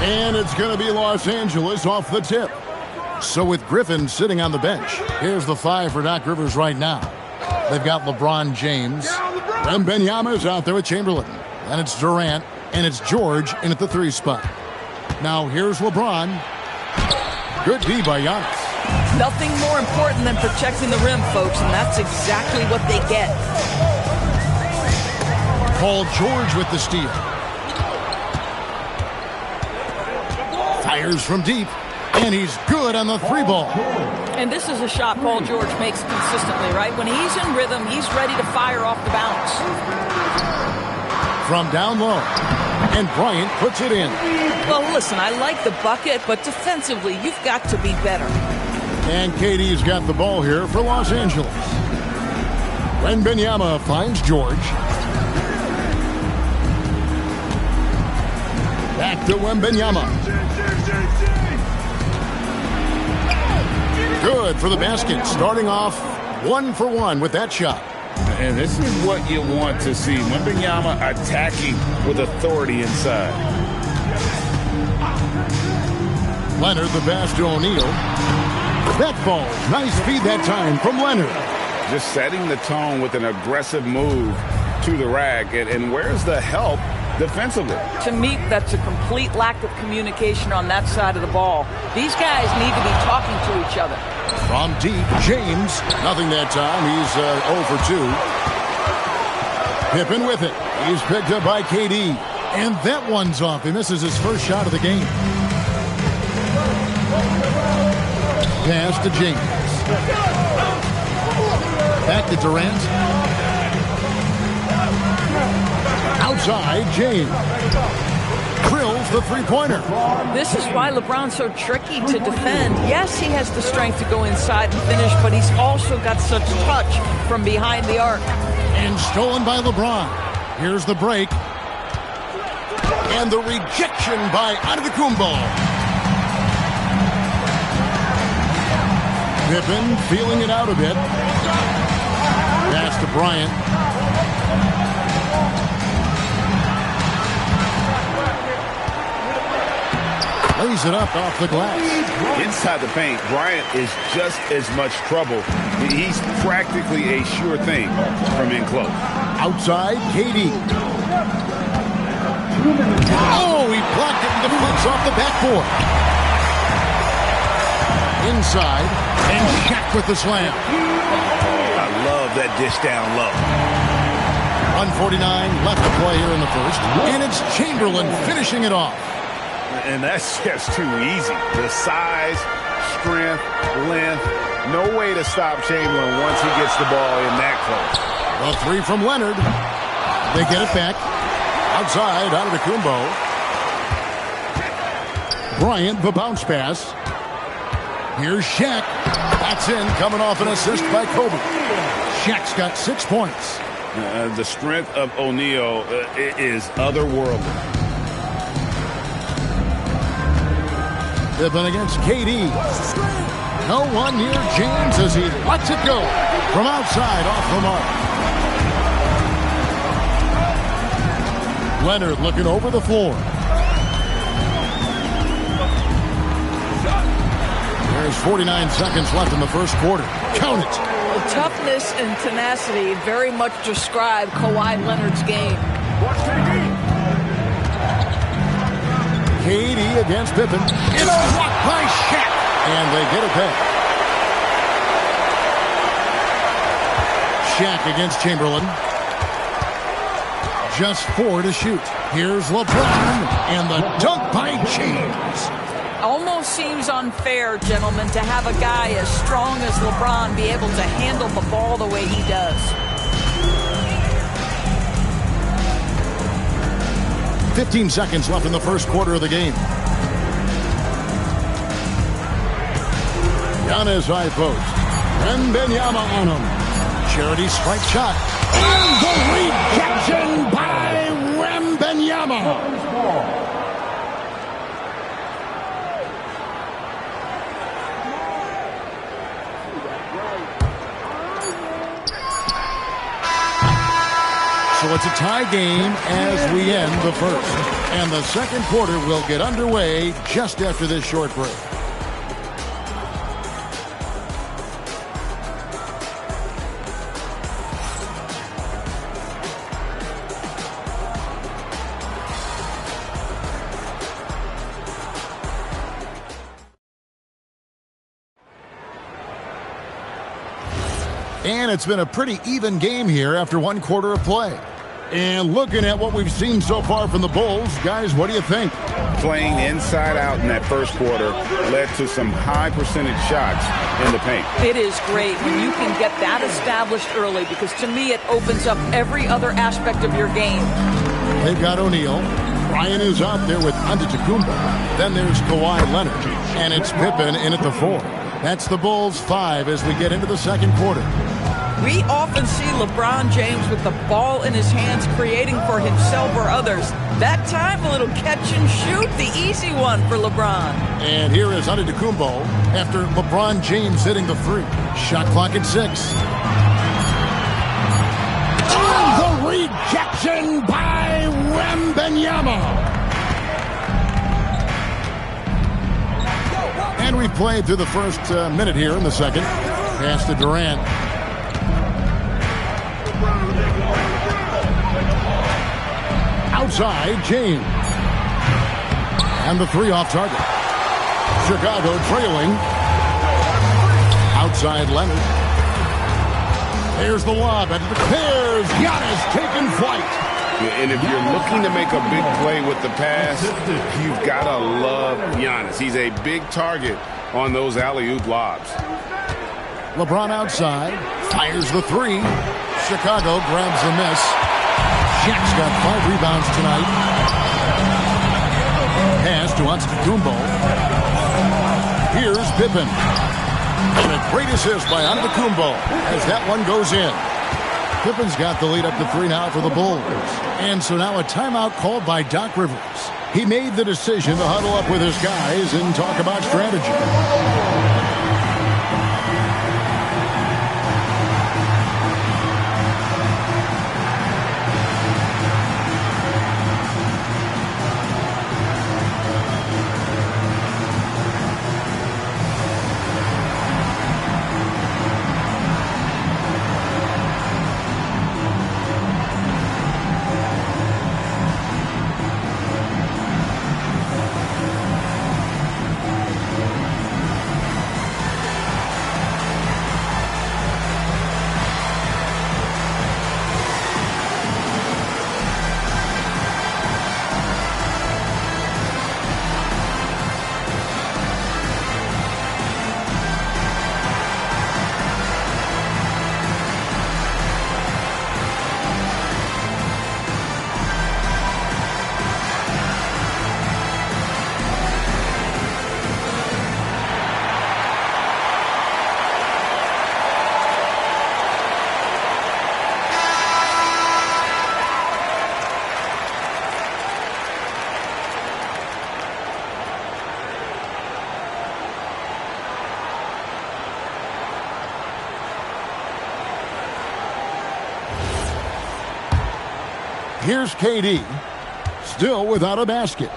And it's going to be Los Angeles off the tip. So with Griffin sitting on the bench, here's the 5 for Doc Rivers right now. They've got LeBron James. Wembanyama's out there with Chamberlain. And it's Durant. And it's George in at the 3 spot. Now here's LeBron. Good D by Giannis. Nothing more important than protecting the rim, folks, and that's exactly what they get. Paul George with the steal. Fires from deep, and he's good on the 3 ball. And this is a shot Paul George makes consistently, right? When he's in rhythm, he's ready to fire off the bounce. From down low, and Bryant puts it in. Well, listen, I like the bucket, but defensively, you've got to be better. And KD's got the ball here for Los Angeles. Wembanyama finds George. Back to Wembanyama. Good for the basket. Starting off 1 for 1 with that shot. And this is what you want to see. Wembanyama attacking with authority inside. Leonard, the pass to O'Neal. That falls. Nice feed that time from Leonard. Just setting the tone with an aggressive move to the rack. And where's the help defensively? To me, that's a complete lack of communication on that side of the ball. These guys need to be talking to each other. From deep, James. Nothing that time. He's 0 for 2. Pippen with it. He's picked up by KD. And that one's off. He misses his first shot of the game. Pass to James. Back to Durant. Outside, James. Drills the 3-pointer. This is why LeBron's so tricky to defend. Yes, he has the strength to go inside and finish, but he's also got such touch from behind the arc. And stolen by LeBron. Here's the break. And the rejection by Antetokounmpo. Pippen feeling it out a bit. Pass to Bryant. Lays it up off the glass. Inside the paint, Bryant is just as much trouble. He's practically a sure thing from in close. Outside, KD. Oh, he blocked it in defense off the backboard. Inside, and Shaq with the slam. I love that dish down low. 1:49 left to play here in the first. And it's Chamberlain finishing it off. And that's just too easy. The size, strength, length. No way to stop Chamberlain once he gets the ball in that close. The 3 from Leonard. They get it back. Outside, Antetokounmpo. Bryant, the bounce pass. Here's Shaq. That's in, coming off an assist by Kobe. Shaq's got 6 points. The strength of O'Neal is otherworldly. Pippen against KD. No one near James as he lets it go. From outside, off the mark. Leonard looking over the floor. There's 49 seconds left in the first quarter. Count it. The toughness and tenacity very much describe Kawhi Leonard's game. KD against Pippen. It's blocked by Shaq. And they get it back. Shaq against Chamberlain. Just 4 to shoot. Here's LeBron. And the dunk by James. Almost seems unfair, gentlemen, to have a guy as strong as LeBron be able to handle the ball the way he does. 15 seconds left in the first quarter of the game. Giannis high post. Wembanyama on him. Charity strike shot. And the rejection by Wembanyama. So So it's a tie game as we end the first. And the second quarter will get underway just after this short break. And it's been a pretty even game here after one quarter of play. And looking at what we've seen so far from the Bulls, guys, what do you think? Playing inside out in that first quarter led to some high percentage shots in the paint. It is great when you can get that established early, because to me it opens up every other aspect of your game. They've got O'Neal. Ryan is out there with Antetokounmpo. Then there's Kawhi Leonard. And it's Pippen in at the 4. That's the Bulls 5 as we get into the second quarter. We often see LeBron James with the ball in his hands, creating for himself or others. That time, a little catch and shoot, the easy one for LeBron. And here is Antetokounmpo after LeBron James hitting the 3. Shot clock at 6. Oh, the rejection by Wembanyama. And we've played through the first minute here in the second. Pass to Durant. Outside, James. And the 3 off target. Chicago trailing. Outside, Leonard. There's the lob, and there's Giannis taking flight. And if you're looking to make a big play with the pass, you've got to love Giannis. He's a big target on those alley-oop lobs. LeBron outside, fires the 3. Chicago grabs the miss. Shaq's got 5 rebounds tonight. Pass to Antetokounmpo. Here's Pippen. And a great assist by Antetokounmpo as that one goes in. Pippen's got the lead up to 3 now for the Bulls. And so now a timeout called by Doc Rivers. He made the decision to huddle up with his guys and talk about strategy. Here's KD, still without a basket.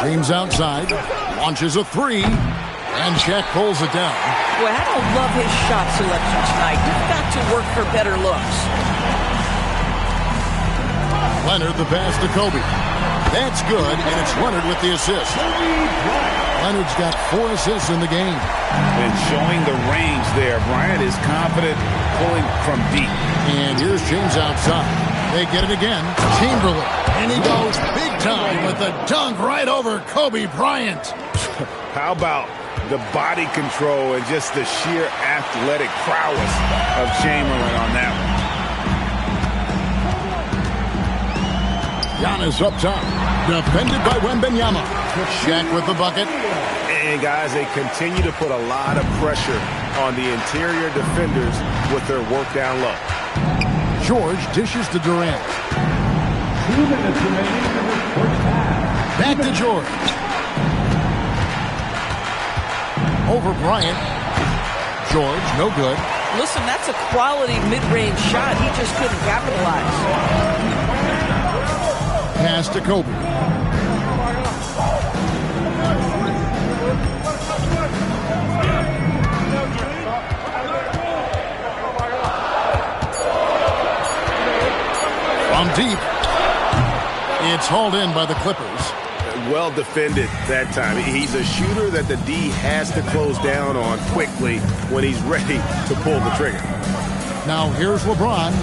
James outside, launches a 3, and Shaq pulls it down. Boy, I don't love his shot selection tonight. You've got to work for better looks. Leonard the pass to Kobe. That's good, and it's Leonard with the assist. Leonard's got 4 assists in the game. And showing the range there. Bryant is confident pulling from deep. And here's James outside. They get it again. Chamberlain. And he goes big time with the dunk right over Kobe Bryant. How about the body control and just the sheer athletic prowess of Chamberlain on that one. Giannis up top. Defended by Wembanyama. Shaq with the bucket. And guys, they continue to put a lot of pressure on the interior defenders with their work down low. George dishes to Durant. 2 minutes remaining in the first half. Back to George. Over Bryant. George, no good. Listen, that's a quality mid-range shot. He just couldn't capitalize. Pass to Kobe. From deep. It's hauled in by the Clippers. Well defended that time. He's a shooter that the D has to close down on quickly when he's ready to pull the trigger. Now here's LeBron.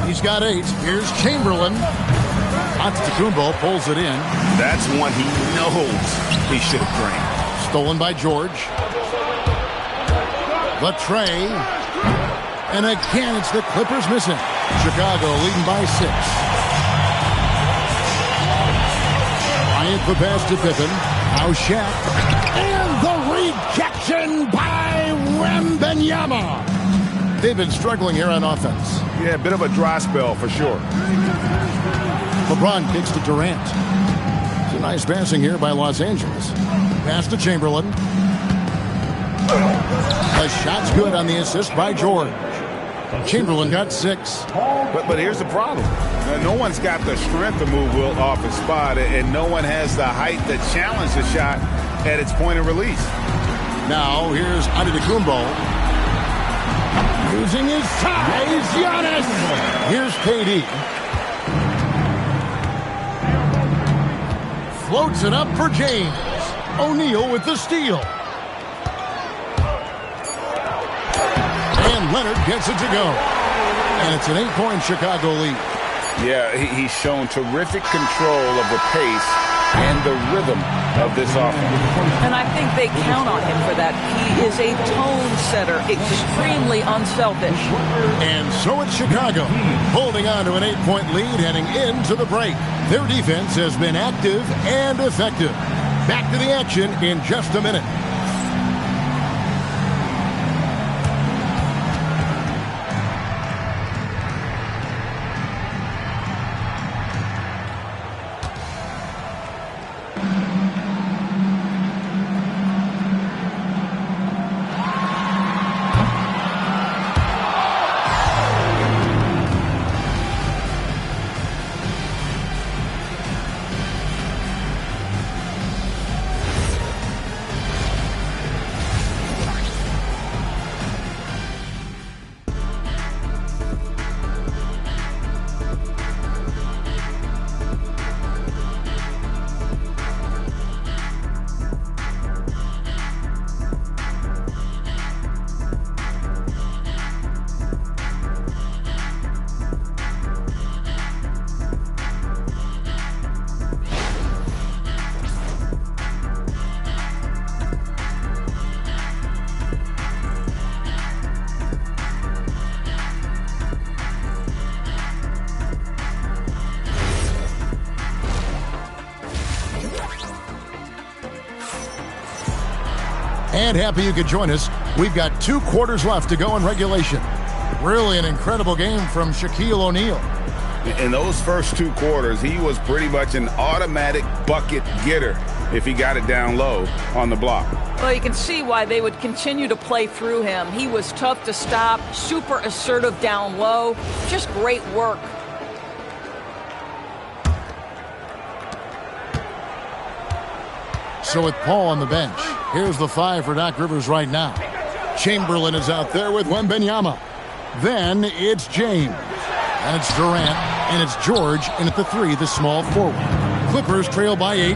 He's got 8. Here's Chamberlain. Antetokounmpo pulls it in. That's one he knows he should have drained. Stolen by George. The tray. And again, it's the Clippers missing. Chicago leading by 6. Bryant the pass to Pippen. Now Shaq. And the rejection by Wembanyama. They've been struggling here on offense. Yeah, a bit of a dry spell for sure. LeBron kicks to Durant. It's a nice passing here by Los Angeles. Pass to Chamberlain. The shot's good on the assist by George. Chamberlain got 6. But here's the problem. No one's got the strength to move Wilt off his spot, and no one has the height to challenge the shot at its point of release. Now here's Antetokounmpo. Using his size, Giannis. Here's KD. Floats it up for James. O'Neal with the steal. And Leonard gets it to go. And it's an 8-point Chicago lead. Yeah, he's shown terrific control of the pace and the rhythm of this offense. And I think they count on him for that. He is a tone setter, extremely unselfish. And so it's Chicago, holding on to an 8-point lead heading into the break. Their defense has been active and effective. Back to the action in just a minute. And happy you could join us. We've got 2 quarters left to go in regulation. Really an incredible game from Shaquille O'Neal. In those first 2 quarters, he was pretty much an automatic bucket getter if he got it down low on the block. Well, you can see why they would continue to play through him. He was tough to stop, super assertive down low. Just great work. So with Paul on the bench, here's the 5 for Doc Rivers right now. Chamberlain is out there with Wembanyama. Then it's James. And it's Durant. And it's George. And at the 3, the small forward. Clippers trail by 8.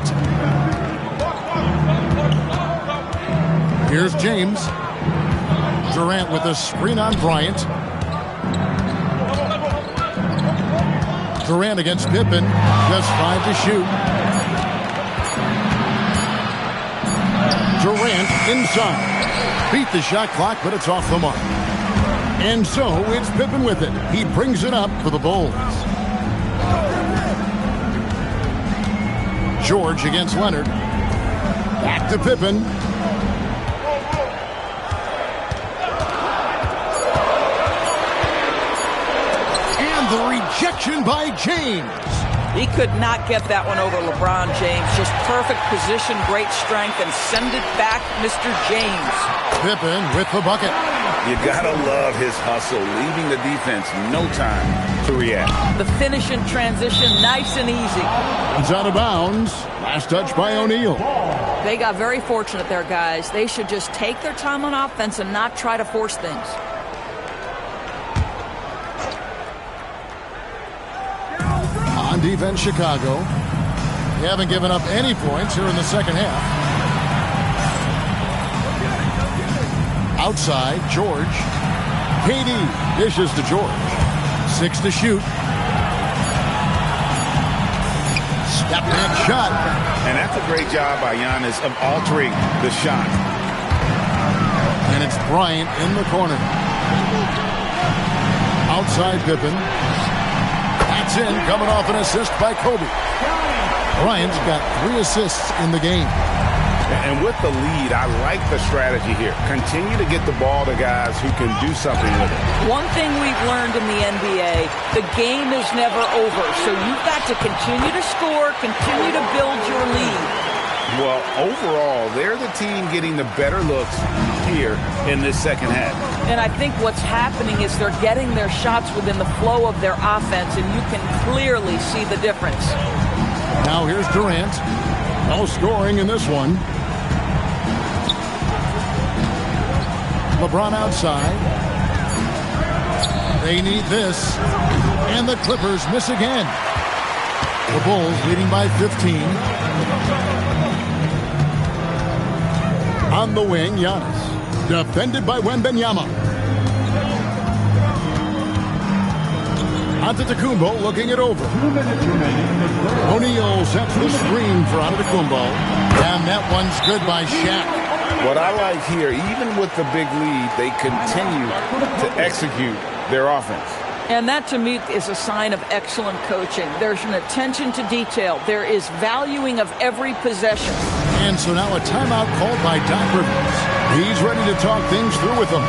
Here's James. Durant with a screen on Bryant. Durant against Pippen. Just 5 to shoot. Durant inside. Beat the shot clock, but it's off the mark. And so it's Pippen with it. He brings it up for the Bulls. George against Leonard. Back to Pippen. And the rejection by James. He could not get that one over LeBron James. Just perfect position, great strength, and send it back, Mr. James. Pippen with the bucket. You gotta love his hustle, leaving the defense no time to react. The finish in transition, nice and easy. It's out of bounds. Last touch by O'Neal. They got very fortunate there, guys. They should just take their time on offense and not try to force things. On defense, Chicago. They haven't given up any points here in the second half. Outside, George. KD dishes to George. 6 to shoot. Step back shot. And that's a great job by Giannis of altering the shot. And it's Bryant in the corner. Outside Pippen. That's in, coming off an assist by Kobe. Bryant's got 3 assists in the game. And with the lead, I like the strategy here. Continue to get the ball to guys who can do something with it. One thing we've learned in the NBA, the game is never over. So you've got to continue to score, continue to build your lead. Well, overall, they're the team getting the better looks here in this second half. And I think what's happening is they're getting their shots within the flow of their offense, and you can clearly see the difference. Now here's Durant. No scoring in this one. LeBron outside. They need this. And the Clippers miss again. The Bulls leading by 15. On the wing, Giannis. Defended by Wembanyama. Antetokounmpo looking it over. 2 minutes remaining in the third. O'Neal sets the screen for Antetokounmpo. And that one's good by Shaq. What I like here, even with the big lead, they continue to execute their offense. And that, to me, is a sign of excellent coaching. There's an attention to detail. There is valuing of every possession. And so now a timeout called by Doc Rivers. He's ready to talk things through with them.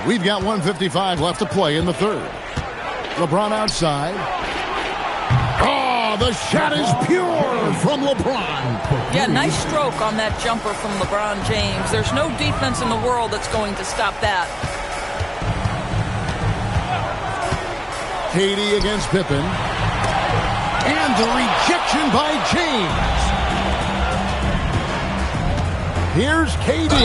We've got 1:55 left to play in the third. LeBron outside. Oh, the shot is pure from LeBron. Yeah, nice stroke on that jumper from LeBron James. There's no defense in the world that's going to stop that. KD against Pippen. And the rejection by James. Here's KD.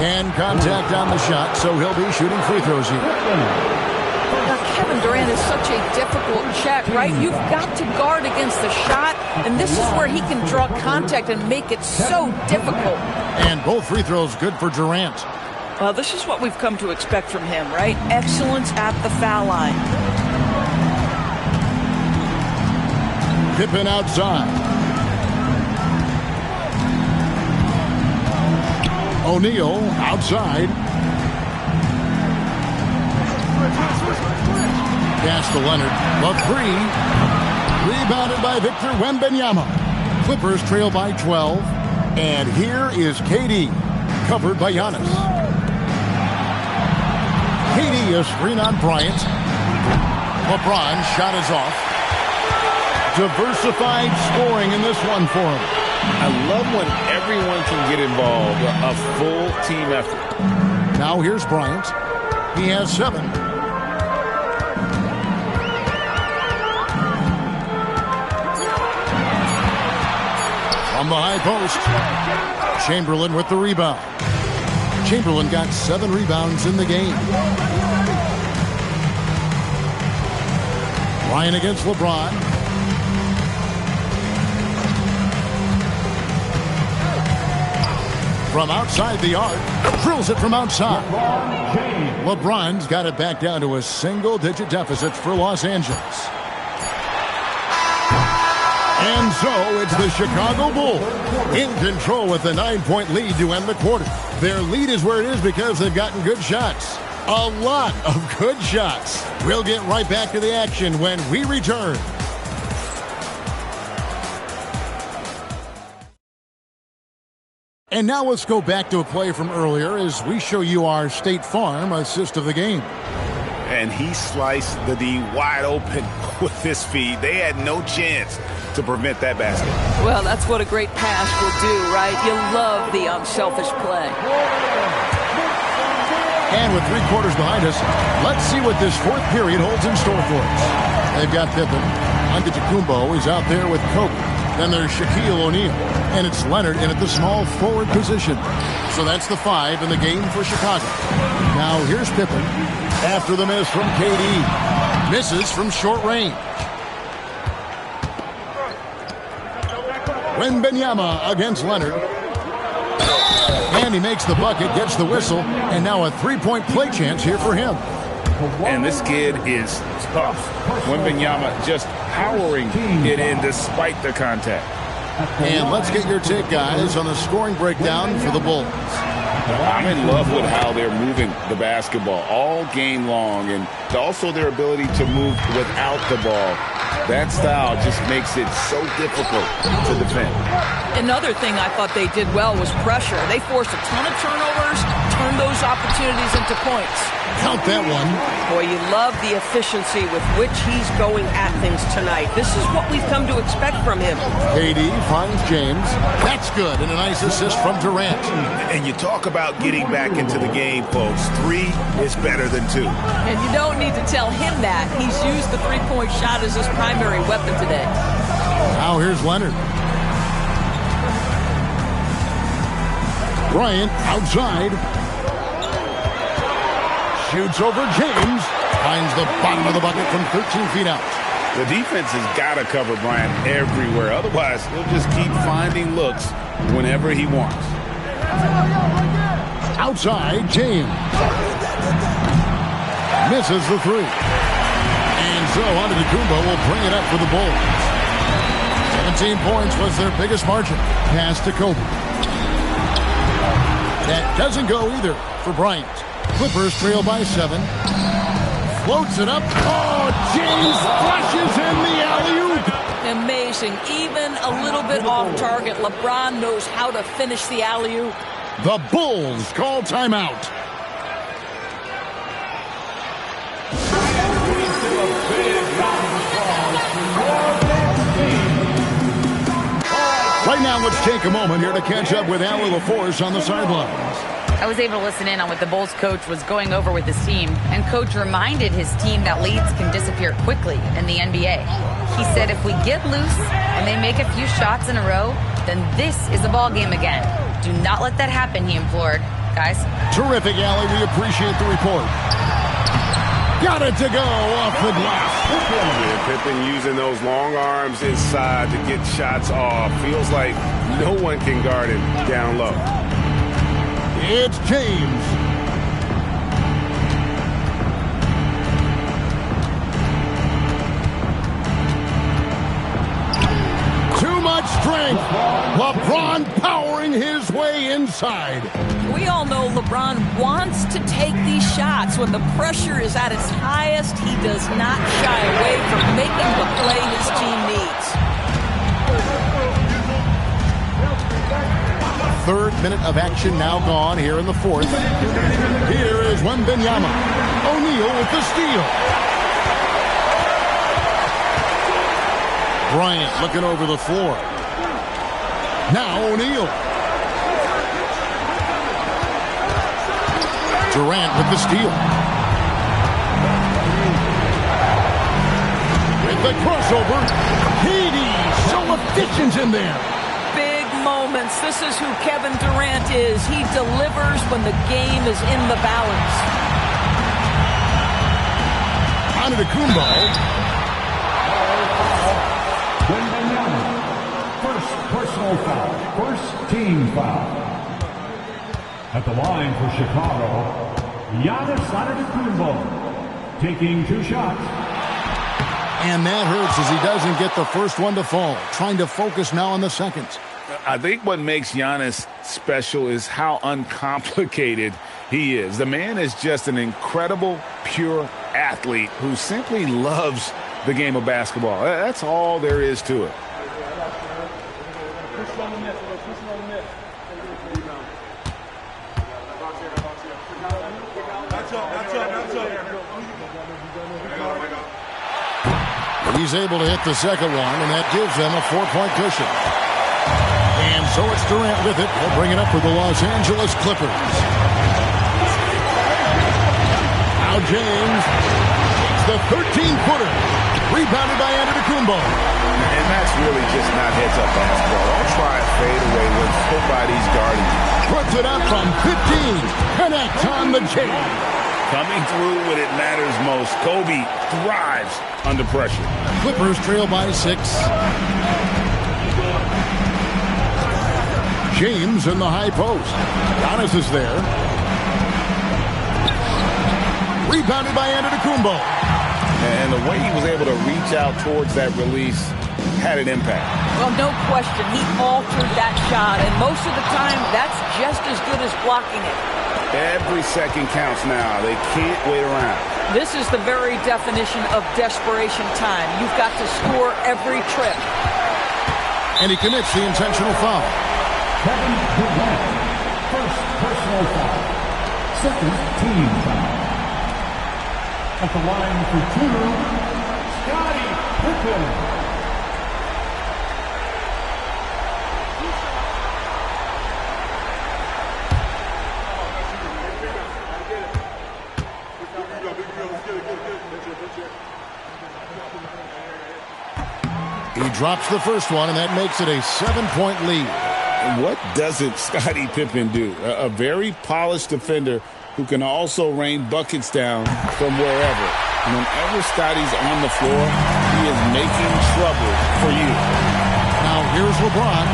And contact on the shot, so he'll be shooting free throws here. Now, Kevin Durant is such a difficult check, right? You've got to guard against the shot, and this is where he can draw contact and make it so difficult. And both free throws good for Durant. Well, this is what we've come to expect from him, right? Excellence at the foul line. Pippen outside. O'Neal outside. Pass to Leonard. The three. Rebounded by Victor Wembanyama. Clippers trail by 12. And here is KD. Covered by Giannis. KD a screen on Bryant. LeBron shot is off. Diversified scoring in this one for him. I love when everyone can get involved, a full team effort. Now here's Bryant. He has 7. From the high post, Chamberlain with the rebound. Chamberlain got 7 rebounds in the game. Ryan against LeBron. From outside the arc, drills it from outside. LeBron's got it back down to a single-digit deficit for Los Angeles. And so it's the Chicago Bulls in control with a 9-point lead to end the quarter. Their lead is where it is because they've gotten good shots. A lot of good shots. We'll get right back to the action when we return. And now let's go back to a play from earlier as we show you our State Farm assist of the game. and he sliced the D wide open with his feet. They had no chance to prevent that basket. Well, that's what a great pass will do, right? You love the unselfish play. And with 3 quarters behind us, let's see what this fourth period holds in store for us. They've got Pippen. Antetokounmpo is out there with Kobe. Then there's Shaquille O'Neal. And it's Leonard in at the small forward position. So that's the 5 in the game for Chicago. Now here's Pippen. After the miss from KD. Misses from short range. Wembanyama against Leonard. And he makes the bucket, gets the whistle, and now a 3-point play chance here for him. And this kid is tough. Wembanyama just powering it in despite the contact. And let's get your take, guys, on the scoring breakdown for the Bulls. I'm in love with how they're moving the basketball all game long, and also their ability to move without the ball. That style just makes it so difficult to defend. Another thing I thought they did well was pressure. They forced a ton of turnovers, turned those opportunities into points. Count that one. Boy, you love the efficiency with which he's going at things tonight. This is what we've come to expect from him. KD finds James. That's good, and a nice assist from Durant. And you talk about getting back into the game, folks. 3 is better than 2. And you don't need to tell him that. He's used the three-point shot as his primary weapon today. Now here's Leonard. Bryant outside. Shoots over James. Finds the bottom of the bucket from 13 feet out. The defense has got to cover Bryant everywhere. Otherwise, he'll just keep finding looks whenever he wants. Outside, James. Misses the 3. And so Antetokounmpo will bring it up for the Bulls. 17 points was their biggest margin. Pass to Kobe. That doesn't go either for Bryant. Clippers trail by 7. Floats it up. Oh, James flushes in the alley-oop. Amazing. Even a little bit off target. LeBron knows how to finish the alley-oop. The Bulls call timeout. Right now, let's take a moment here to catch up with Allie LaForce on the sidelines. I was able to listen in on what the Bulls coach was going over with his team, and coach reminded his team that leads can disappear quickly in the NBA. He said if we get loose and they make a few shots in a row, then this is a ball game again. Do not let that happen, he implored. Guys. Terrific, Allie. We appreciate the report. Got it to go off the glass. Yeah, Pippen using those long arms inside to get shots off. Feels like no one can guard him down low. It's James. Too much strength. LeBron powering his way inside. We all know LeBron wants to take these shots. When the pressure is at its highest, he does not shy away from making the play his team needs. Third minute of action now gone here in the fourth. Here is Wembanyama. O'Neal with the steal. Bryant looking over the floor. Now O'Neal. Durant with the steal. With the crossover. KD so efficient in there. Big moments. This is who Kevin Durant is. He delivers when the game is in the balance. Antetokounmpo. First personal foul. First team foul. At the line for Chicago, Giannis Antetokounmpo taking 2 shots. And that hurts as he doesn't get the first one to fall. Trying to focus now on the second. I think what makes Giannis special is how uncomplicated he is. The man is just an incredible, pure athlete who simply loves the game of basketball. That's all there is to it. He's able to hit the second one, and that gives them a 4-point cushion. And so it's Durant with it. He'll bring it up for the Los Angeles Clippers. Now James takes the 13-footer. Rebounded by Antetokounmpo. And that's really just not heads-up basketball. Don't try a fadeaway when nobody's guarding you. Puts it up from 15. Connect on the jam. Coming through when it matters most. Kobe thrives under pressure. Clippers trail by 6. James in the high post. Giannis is there. Rebounded by Antetokounmpo. And the way he was able to reach out towards that release had an impact. Well, no question. He altered that shot, and most of the time, that's just as good as blocking it. Every second counts now. They can't wait around. This is the very definition of desperation time. You've got to score every trip. And he commits the intentional foul. Kevin Durant, first personal foul, second team foul. At the line for 2, Scottie Pippen. He drops the first one, and that makes it a 7-point lead. And what doesn't Scottie Pippen do? A very polished defender who can also rain buckets down from wherever. And whenever Scottie's on the floor, he is making trouble for you. Now here's LeBron.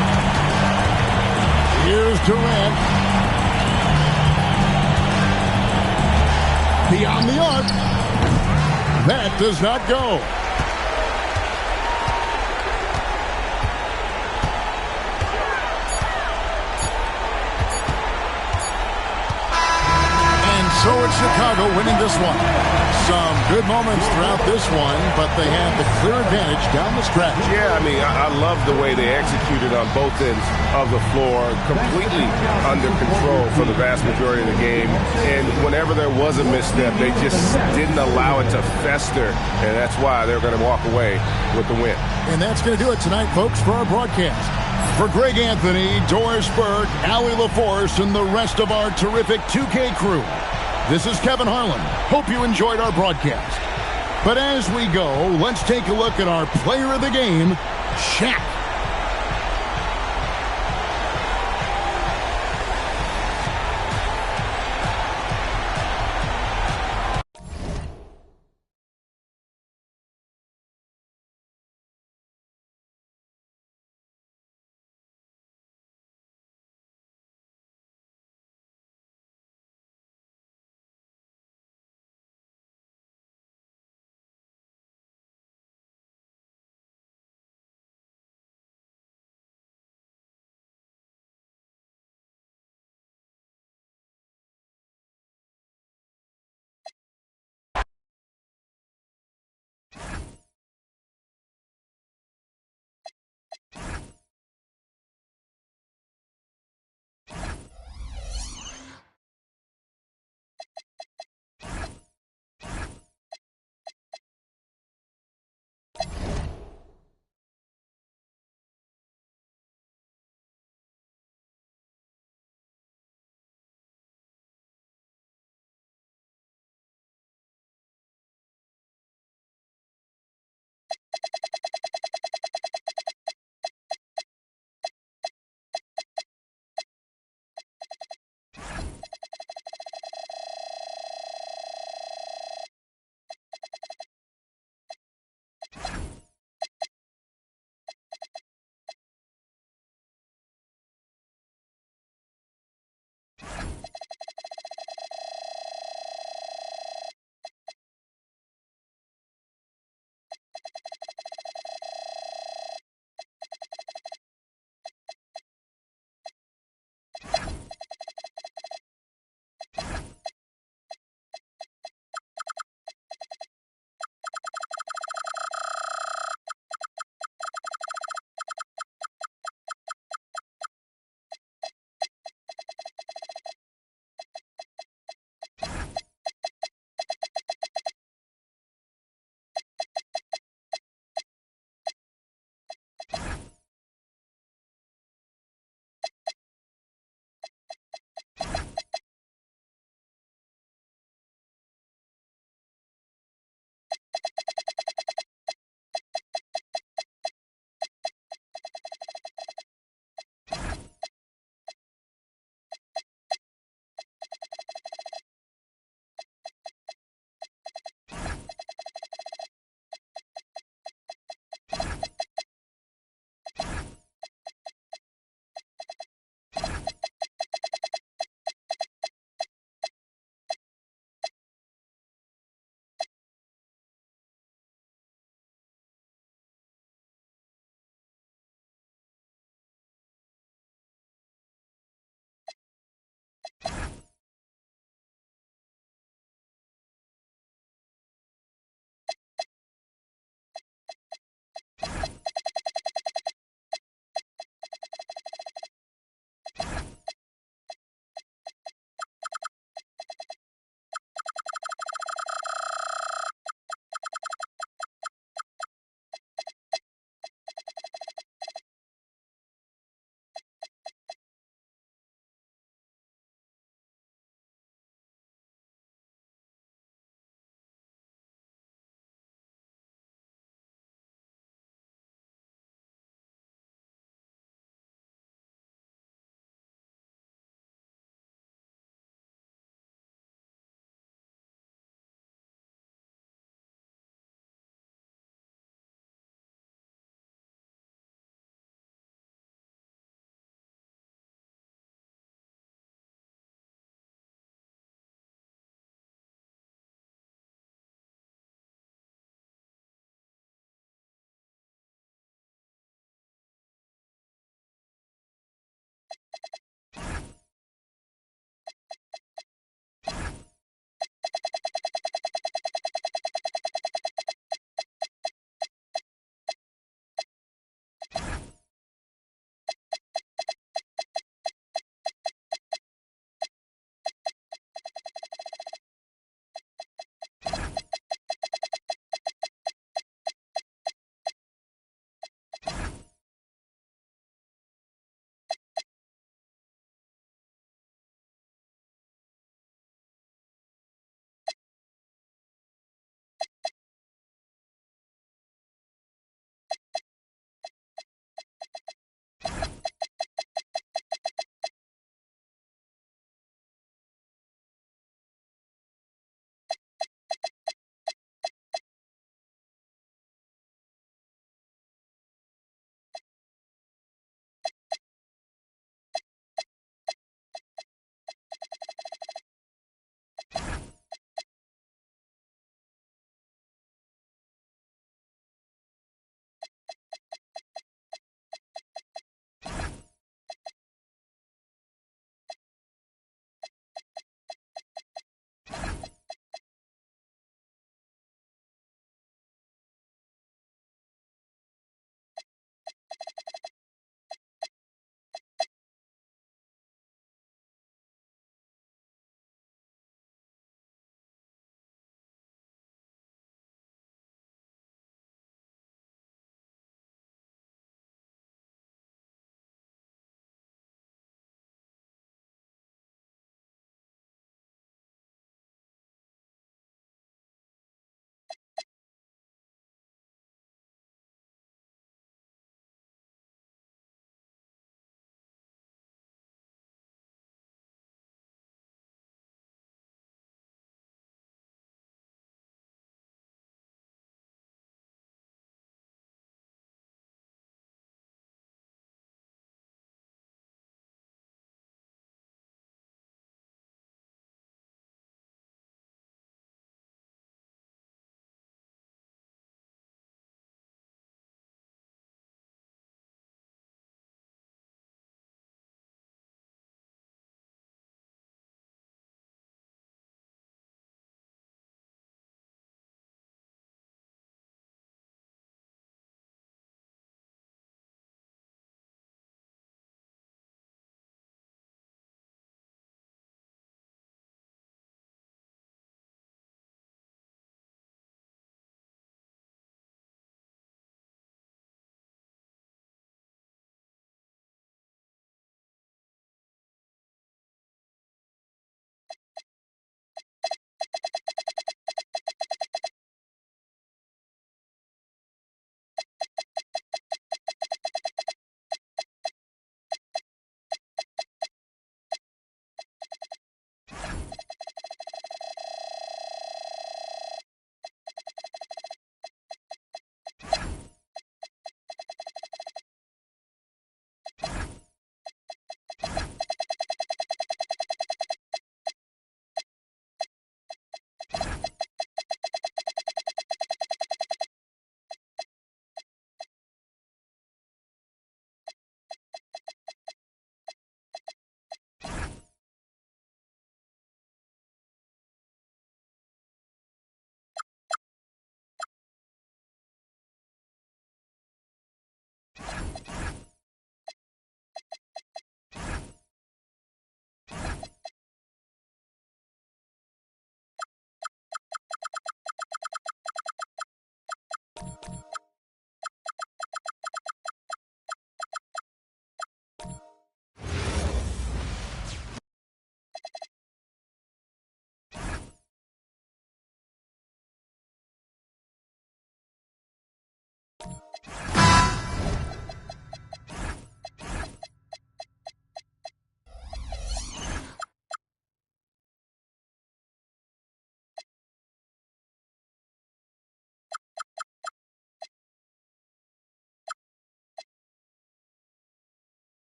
Here's Durant. Beyond the arc. That does not go. So it's Chicago winning this one. Some good moments throughout this one, but they have the clear advantage down the stretch. Yeah, I mean, I love the way they executed on both ends of the floor, completely under control for the vast majority of the game. And whenever there was a misstep, they just didn't allow it to fester, and that's why they're going to walk away with the win. And that's going to do it tonight, folks, for our broadcast. For Greg Anthony, Doris Burke, Allie LaForce, and the rest of our terrific 2K crew, this is Kevin Harlan. Hope you enjoyed our broadcast. But as we go, let's take a look at our player of the game, Shaq.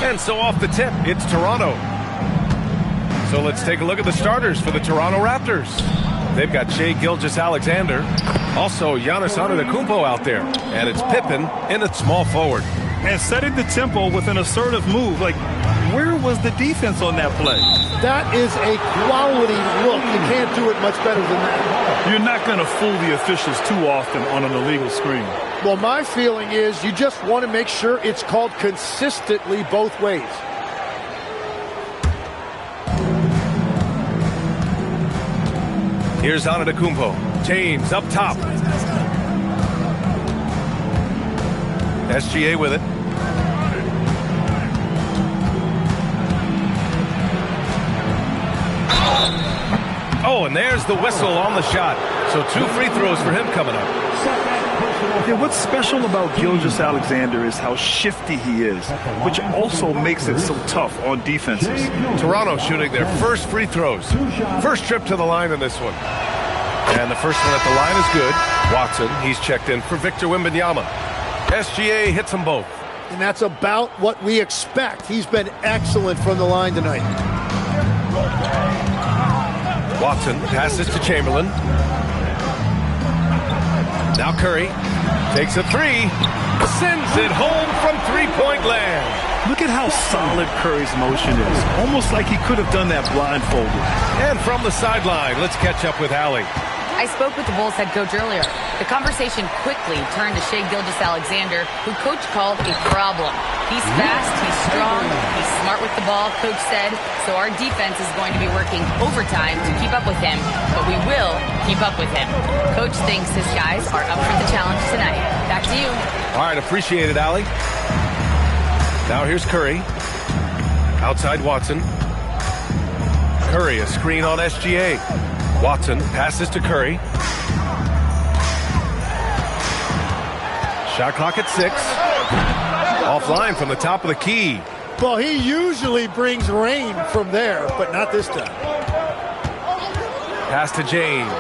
And so off the tip, it's Toronto. So let's take a look at the starters for the Toronto Raptors. They've got Shai Gilgeous-Alexander, also Giannis Antetokounmpo out there, and it's Pippen in at small forward. And setting the tempo with an assertive move. Like, where was the defense on that play? That is a quality look. You can't do it much better than that. You're not going to fool the officials too often on an illegal screen. Well, my feeling is you just want to make sure it's called consistently both ways. Here's Antetokounmpo. James up top. SGA with it. Oh, and there's the whistle on the shot. So 2 free throws for him coming up. Yeah, what's special about Gilgeous-Alexander is how shifty he is, which also makes it so tough on defenses. Toronto shooting their first free throws. First trip to the line in this one. And the first one at the line is good. Watson, he's checked in for Victor Wembanyama. SGA hits them both. And that's about what we expect. He's been excellent from the line tonight. Watson passes to Chamberlain. Now Curry takes a 3, sends it home from three-point land. Look at how solid Curry's motion is. Almost like he could have done that blindfolded. And from the sideline, let's catch up with Allie. I spoke with the Bulls head coach earlier. The conversation quickly turned to Shai Gilgeous-Alexander, who coach called a problem. He's fast, he's strong, he's smart with the ball, coach said, so our defense is going to be working overtime to keep up with him, but we will keep up with him. Coach thinks his guys are up for the challenge tonight. Back to you. All right, appreciate it, Allie. Now here's Curry. Outside Watson. Curry, a screen on SGA. Watson passes to Curry. Shot clock at 6. Offline from the top of the key. Well, he usually brings rain from there, but not this time. Pass to James.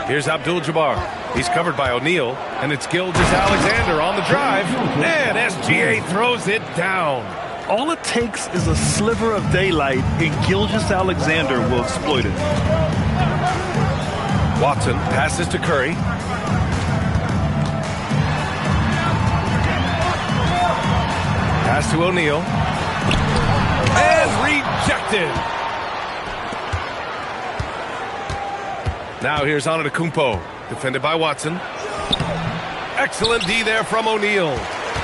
Here's Abdul-Jabbar. He's covered by O'Neal, and it's Gilgeous-Alexander on the drive, and SGA throws it down. All it takes is a sliver of daylight, and Gilgeous-Alexander will exploit it. Watson passes to Curry. Pass to O'Neal. And rejected. Now here's Antetokounmpo, defended by Watson. Excellent D there from O'Neal.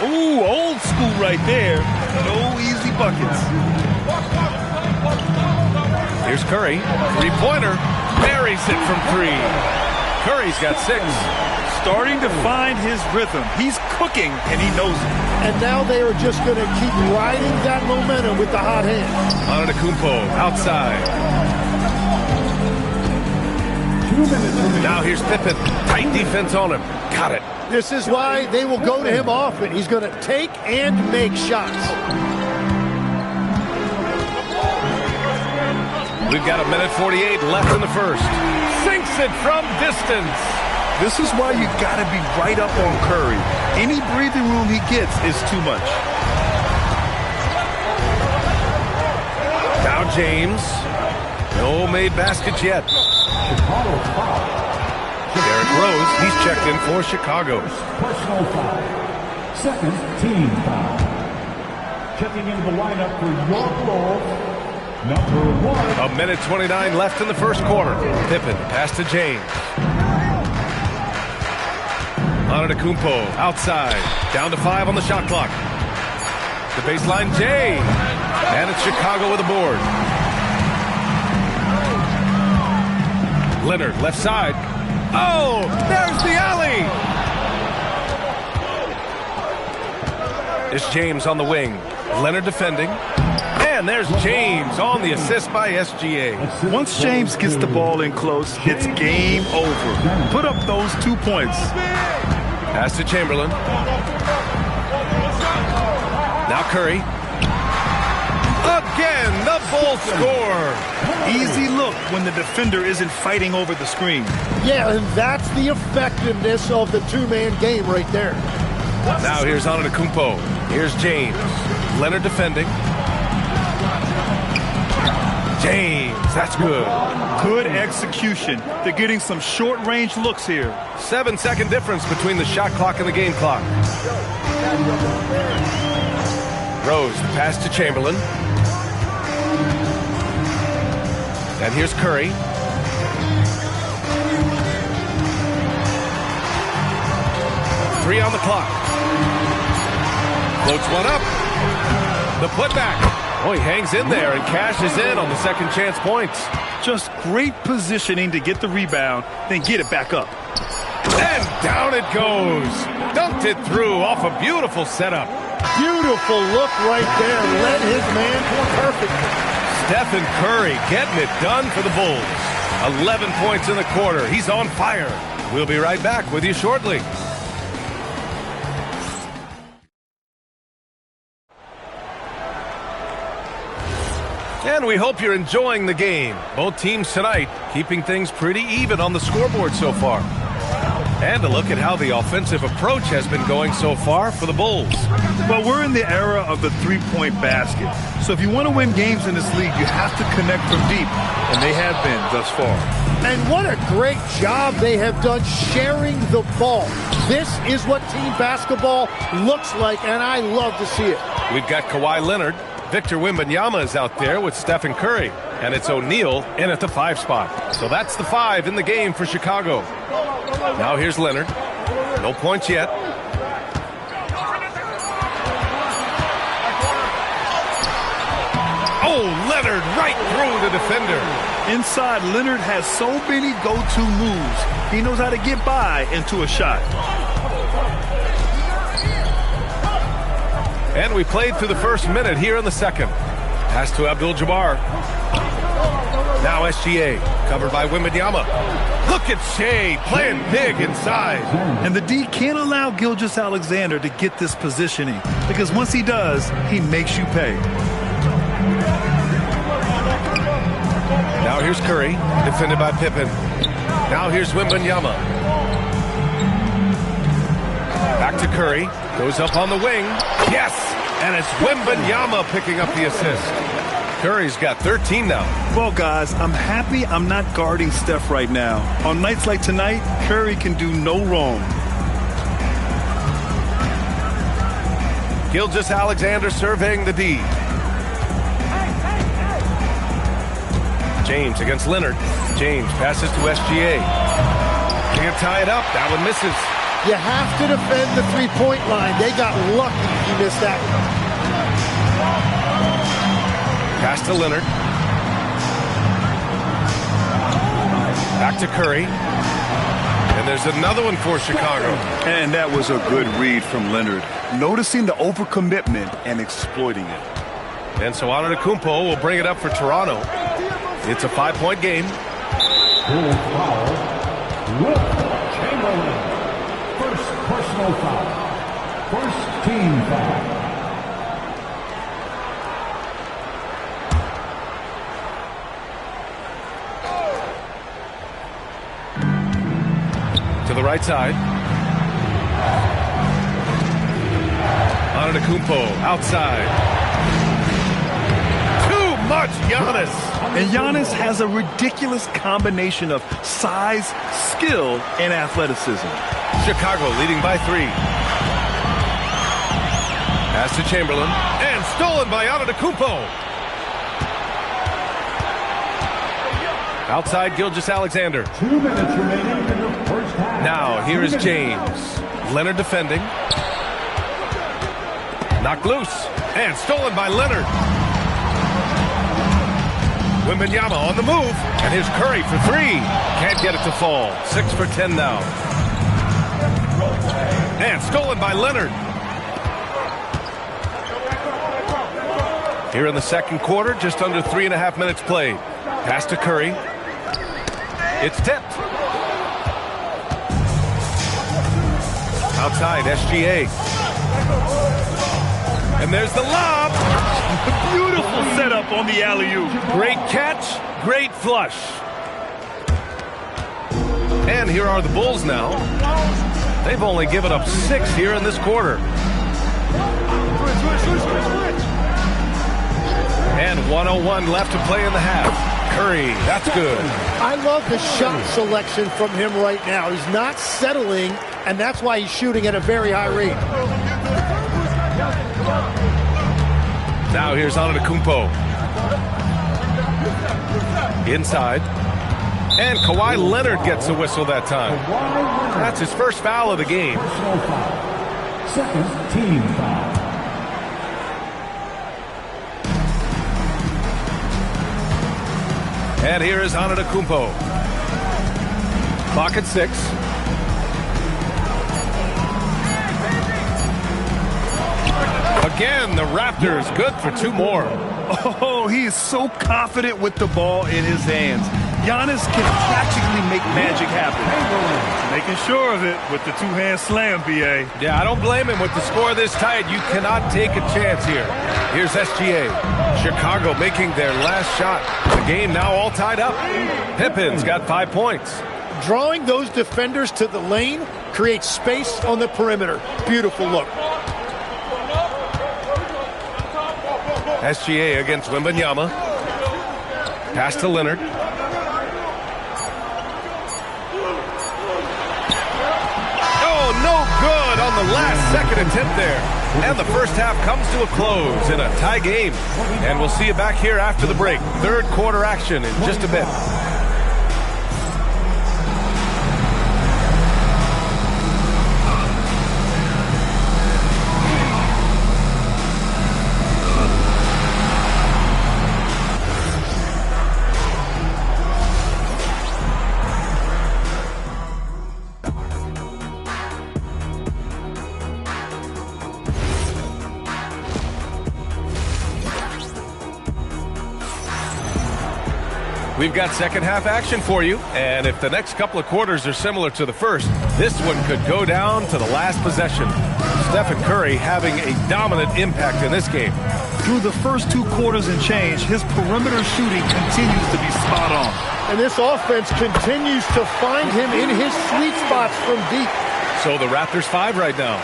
Ooh, old school right there. No easy buckets. Here's Curry. Three-pointer. Buries it from 3. Curry's got 6. starting to find his rhythm. He's cooking, and he knows it. And now they are just going to keep riding that momentum with the hot hand. Antetokounmpo outside. 2 minutes remaining. Now here's Pippen. Tight defense on him. Got it. This is why they will go to him often. He's going to take and make shots. We've got 1:48 left in the first. Sinks it from distance. This is why you got to be right up on Curry. Any breathing room he gets is too much. Now James. No made baskets yet. Chicago foul. Derrick Rose, he's checked in for Chicago. Personal foul. Second team foul. Checking into the lineup for your Bulls, number 1. 1:29 left in the first quarter. Pippen pass to James. Antetokounmpo outside. Down to 5 on the shot clock. The baseline, Jay. And it's Chicago with a board. Leonard, left side. Oh, there's the alley. It's James on the wing. Leonard defending. And there's James on the assist by SGA. Once James gets the ball in close, it's game over. Put up those 2 points. Pass to Chamberlain. Now Curry. Again, the Bulls score. Easy look when the defender isn't fighting over the screen. Yeah, and that's the effectiveness of the two-man game right there. Now here's Antetokounmpo. Here's James. Leonard defending. James, that's good. Good execution. They're getting some short-range looks here. 7-second difference between the shot clock and the game clock. Rose, the pass to Chamberlain. And here's Curry. Three on the clock. Floats one up. The putback. Oh, he hangs in there and cashes in on the second chance points. Just great positioning to get the rebound, then get it back up. And down it goes. Dunked it through off a beautiful setup. Beautiful look right there. Led his man perfectly. Stephen Curry getting it done for the Bulls. 11 points in the quarter. He's on fire. We'll be right back with you shortly. And we hope you're enjoying the game. Both teams tonight keeping things pretty even on the scoreboard so far. And a look at how the offensive approach has been going so far for the Bulls. Well, we're in the era of the three-point basket. So if you want to win games in this league, you have to connect from deep. And they have been thus far. And what a great job they have done sharing the ball. This is what team basketball looks like, and I love to see it. We've got Kawhi Leonard. Victor Wembanyama is out there with Stephen Curry. And it's O'Neal in at the 5 spot. So that's the 5 in the game for Chicago. Now here's Leonard. No points yet. Oh, Leonard right through the defender. Inside, Leonard has so many go-to moves. He knows how to get by into a shot. And we played through the first minute here in the second. Pass to Abdul-Jabbar. Now SGA, covered by Wembanyama. Look at Shea playing big inside. And the D can't allow Gilgeous-Alexander to get this positioning, because once he does, he makes you pay. Now here's Curry, defended by Pippen. Now here's Wembanyama. Back to Curry, goes up on the wing. Yes! And it's Wembanyama picking up the assist. Curry's got 13 now. Well, guys, I'm happy I'm not guarding Steph right now. On nights like tonight, Curry can do no wrong. Gilgeous-Alexander surveying the D. James against Leonard. James passes to SGA. Can't tie it up. That one misses. You have to defend the three-point line. They got lucky he missed that one. Pass to Leonard. Back to Curry. And there's another one for Chicago. And that was a good read from Leonard, noticing the overcommitment and exploiting it. And so Antetokounmpo will bring it up for Toronto. It's a 5-point game. Full foul. Wilt Chamberlain. First personal foul. First team foul. To the right side. Antetokounmpo outside. Too much Giannis. And Giannis has a ridiculous combination of size, skill, and athleticism. Chicago leading by 3. Pass to Chamberlain. And stolen by Antetokounmpo. Outside Gilgeous-Alexander. 2 minutes remaining in the first half. Now here is James. Leonard defending. Knocked loose. And stolen by Leonard. Wembanyama on the move. And here's Curry for 3. Can't get it to fall. 6 for 10 now. And stolen by Leonard. Here in the second quarter, just under 3.5 minutes played. Pass to Curry. It's tipped. Outside, SGA. And there's the lob. Beautiful setup on the alley-oop. Great catch, great flush. And here are the Bulls now. They've only given up 6 here in this quarter. And 1:01 left to play in the half. Curry, that's good. I love the shot selection from him right now. He's not settling, and that's why he's shooting at a very high rate. Now here's Antetokounmpo. Inside. And Kawhi Leonard gets a whistle that time. That's his first foul of the game. Personal foul. Second team foul. And here is Antetokounmpo. Clock at 6. Again, the Raptors good for 2 more. Oh, he is so confident with the ball in his hands. Giannis can practically make magic happen. Making sure of it with the 2-hand slam, B.A. Yeah, I don't blame him with the score this tight. You cannot take a chance here. Here's SGA. Chicago making their last shot. The game now all tied up. Pippen's got 5 points. Drawing those defenders to the lane creates space on the perimeter. Beautiful look. SGA against Wembanyama. Pass to Leonard. Oh, no good on the last second attempt there. And the first half comes to a close in a tie game. And we'll see you back here after the break. Third quarter action in just a bit. We've got second half action for you, and if the next couple of quarters are similar to the first, this one could go down to the last possession. Stephen Curry having a dominant impact in this game. Through the first 2 quarters and change, his perimeter shooting continues to be spot on. And this offense continues to find him in his sweet spots from deep. So the Raptors 5 right now.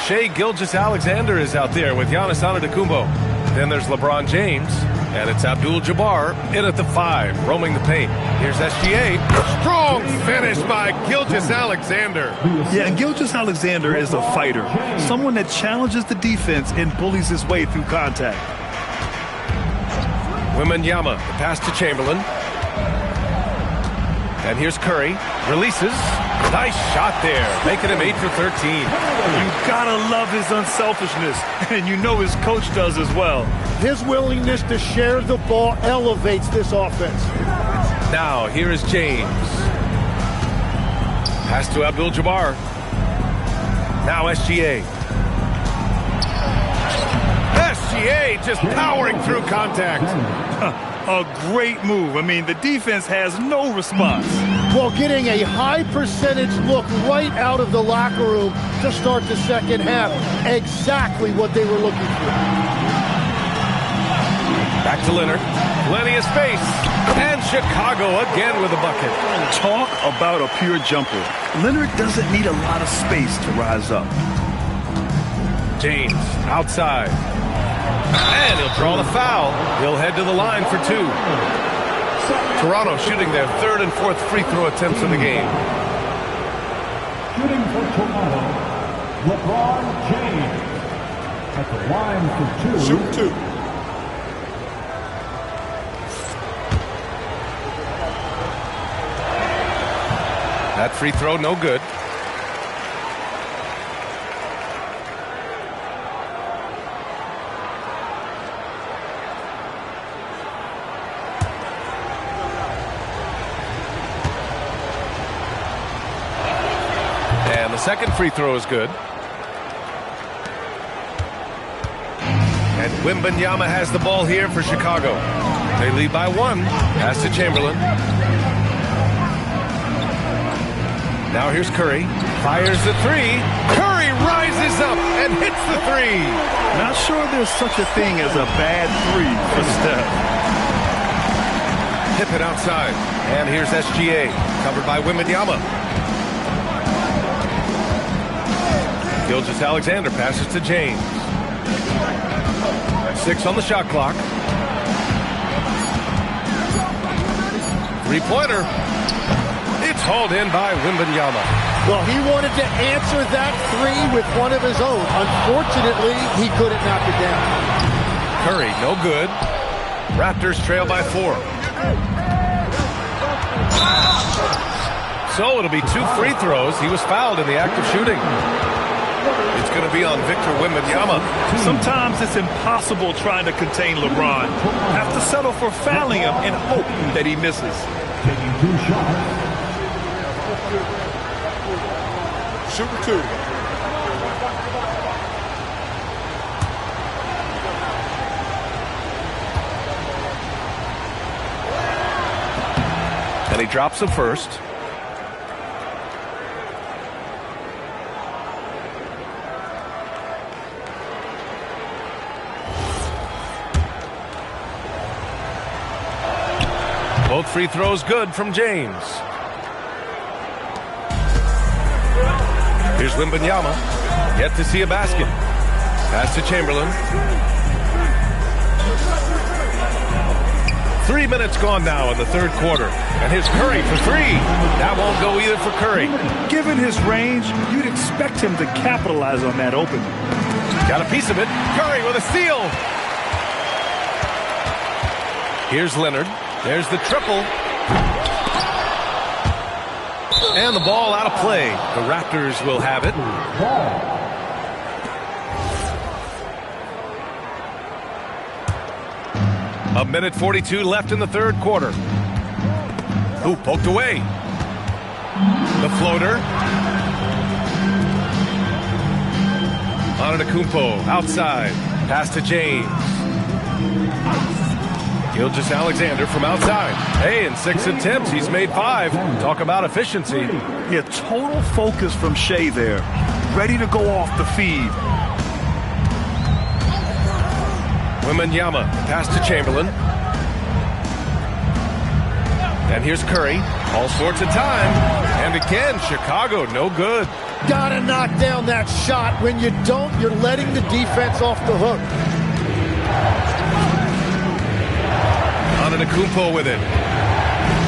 Shai Gilgeous-Alexander is out there with Giannis Antetokounmpo. Then there's LeBron James. And it's Abdul-Jabbar in at the 5, roaming the paint. Here's SGA. Strong finish by Gilgeous-Alexander. Yeah, and Gilgeous-Alexander is a fighter. Someone that challenges the defense and bullies his way through contact. Wembanyama, the pass to Chamberlain. And here's Curry. Releases. Nice shot there, making him 8 for 13. You gotta love his unselfishness, and you know his coach does as well. His willingness to share the ball elevates this offense. Now, here is James. Pass to Abdul-Jabbar. Now SGA. SGA just powering through contact. A great move. I mean, the defense has no response. Well, getting a high percentage look right out of the locker room to start the second half. Exactly what they were looking for. Back to Leonard. Plenty of space. And Chicago again with a bucket. Talk about a pure jumper. Leonard doesn't need a lot of space to rise up. James outside. And he'll draw the foul. He'll head to the line for 2. Toronto shooting their 3rd and 4th free throw attempts of the game. Shooting for Toronto, LeBron James. At the line for 2. Shoot 2. That free throw no good. Second free throw is good. And Wembanyama has the ball here for Chicago. They lead by 1. Pass to Chamberlain. Now here's Curry. Fires the 3. Curry rises up and hits the 3. Not sure there's such a thing as a bad 3 for Steph. Tip it outside. And here's SGA. Covered by Wembanyama. Gilgeous-Alexander passes to James. 6 on the shot clock. 3-pointer. It's hauled in by Wembanyama. Well, he wanted to answer that 3 with one of his own. Unfortunately, he couldn't knock it down. Curry, no good. Raptors trail by 4. So it'll be 2 free throws. He was fouled in the act of shooting. It's going to be on Victor Wembanyama. Sometimes it's impossible trying to contain LeBron. Have to settle for fouling him and hope that he misses. Taking 2 shots. Shooting 2. And he drops the first. Both free throws good from James. Here's Wembanyama. Yet to see a basket. Pass to Chamberlain. 3 minutes gone now in the 3rd quarter. And here's Curry for 3. That won't go either for Curry. Given his range, you'd expect him to capitalize on that opening. Got a piece of it. Curry with a steal. Here's Leonard. There's the triple. And the ball out of play. The Raptors will have it. A minute 42 left in the 3rd quarter. Ooh, poked away. The floater. Antetokounmpo outside. Pass to James. Gilgeous-Alexander from outside. Hey, in 6 attempts, he's made 5. Talk about efficiency. Yeah, total focus from Shea there. Ready to go off the feed. Wembanyama, pass to Chamberlain. And here's Curry. All sorts of time. And again, Chicago, no good. Gotta knock down that shot. When you don't, you're letting the defense off the hook. Antetokounmpo with it.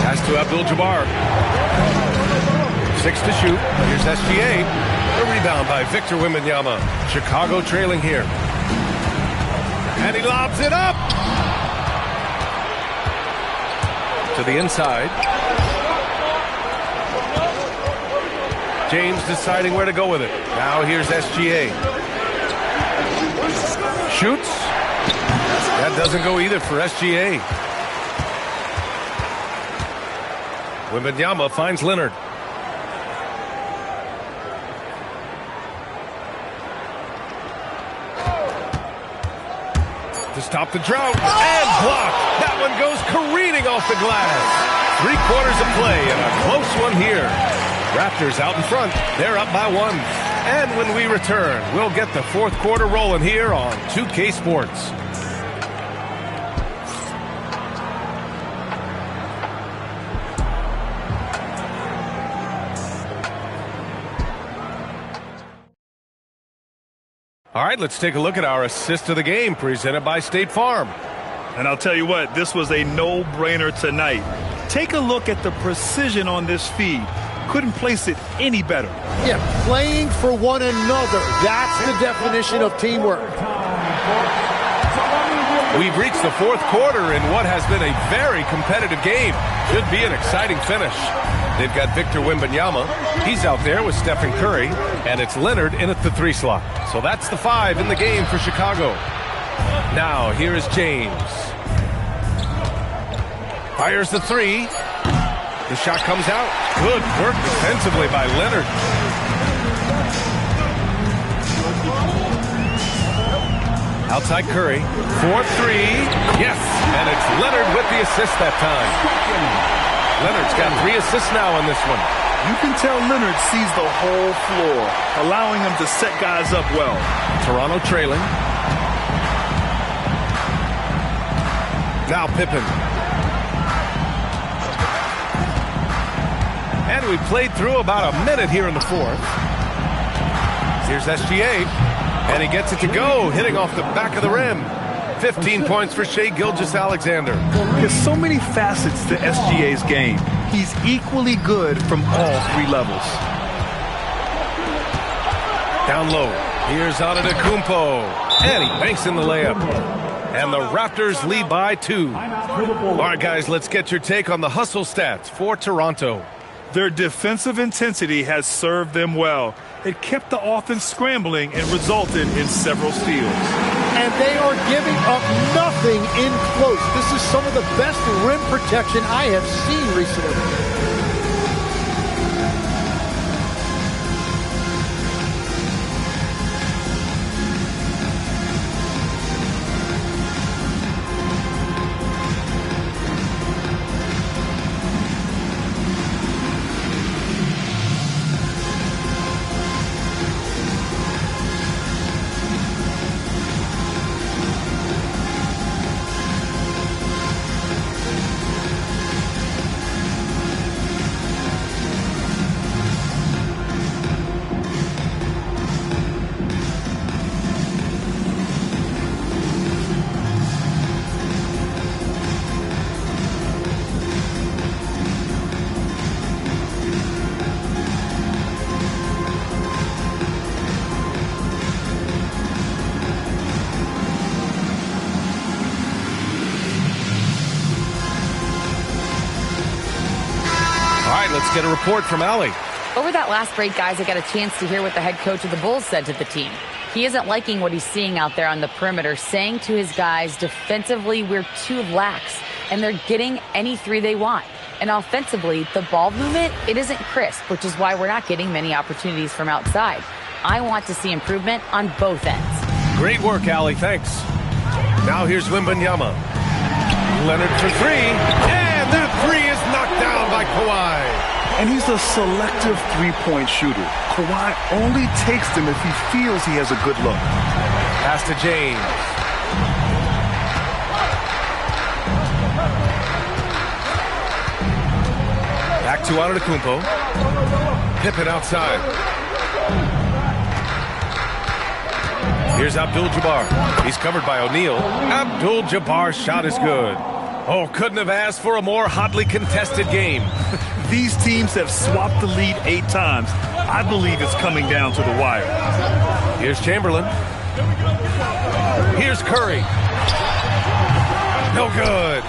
Pass to Abdul-Jabbar. 6 to shoot. Here's SGA. A rebound by Victor Wembanyama. Chicago trailing here. And he lobs it up. To the inside. James deciding where to go with it. Now here's SGA. Shoots. That doesn't go either for SGA. Wembanyama finds Leonard. to stop the drought. And blocked. That one goes careening off the glass. 3/4 of play and a close one here. Raptors out in front. They're up by 1. And when we return, we'll get the 4th quarter rolling here on 2K Sports. All right, let's take a look at our assist of the game presented by State Farm. And I'll tell you what, this was a no-brainer tonight. Take a look at the precision on this feed. Couldn't place it any better. Yeah, playing for one another. That's the definition of teamwork. We've reached the 4th quarter in what has been a very competitive game. Should be an exciting finish. They've got Victor Wembanyama. He's out there with Stephen Curry. And it's Leonard in at the 3 slot. So that's the 5 in the game for Chicago. Now, here is James. Fires the 3. The shot comes out. Good work defensively by Leonard. Outside Curry. 4-3. Yes, and it's Leonard with the assist that time. Leonard's got 3 assists now on this one. You can tell Leonard sees the whole floor, allowing him to set guys up well. Toronto trailing. Now Pippen. And we played through about a minute here in the 4th. Here's SGA. And he gets it to go, hitting off the back of the rim. 15 points for Shai Gilgeous-Alexander. There's so many facets to SGA's game. He's equally good from all 3 levels. Down low. Here's Antetokounmpo. And he banks in the layup. And the Raptors lead by 2. All right, guys, let's get your take on the hustle stats for Toronto. Their defensive intensity has served them well. It kept the offense scrambling and resulted in several steals. And they are giving up nothing in close. This is some of the best rim protection I have seen recently. Let's get a report from Allie. Over that last break, guys, I got a chance to hear what the head coach of the Bulls said to the team. He isn't liking what he's seeing out there on the perimeter, saying to his guys, defensively, we're too lax, and they're getting any 3 they want. And offensively, the ball movement, it isn't crisp, which is why we're not getting many opportunities from outside. I want to see improvement on both ends. Great work, Allie. Thanks. Now here's Wembanyama. Leonard for 3, and that 3 is knocked down by Kawhi. And he's a selective 3-point shooter. Kawhi only takes them if he feels he has a good look. Pass to James. Back to Antetokounmpo. Pippen outside. Here's Abdul-Jabbar. He's covered by O'Neal. Abdul-Jabbar's shot is good. Oh, couldn't have asked for a more hotly contested game. These teams have swapped the lead 8 times. I believe it's coming down to the wire. Here's Chamberlain. Here's Curry. No good.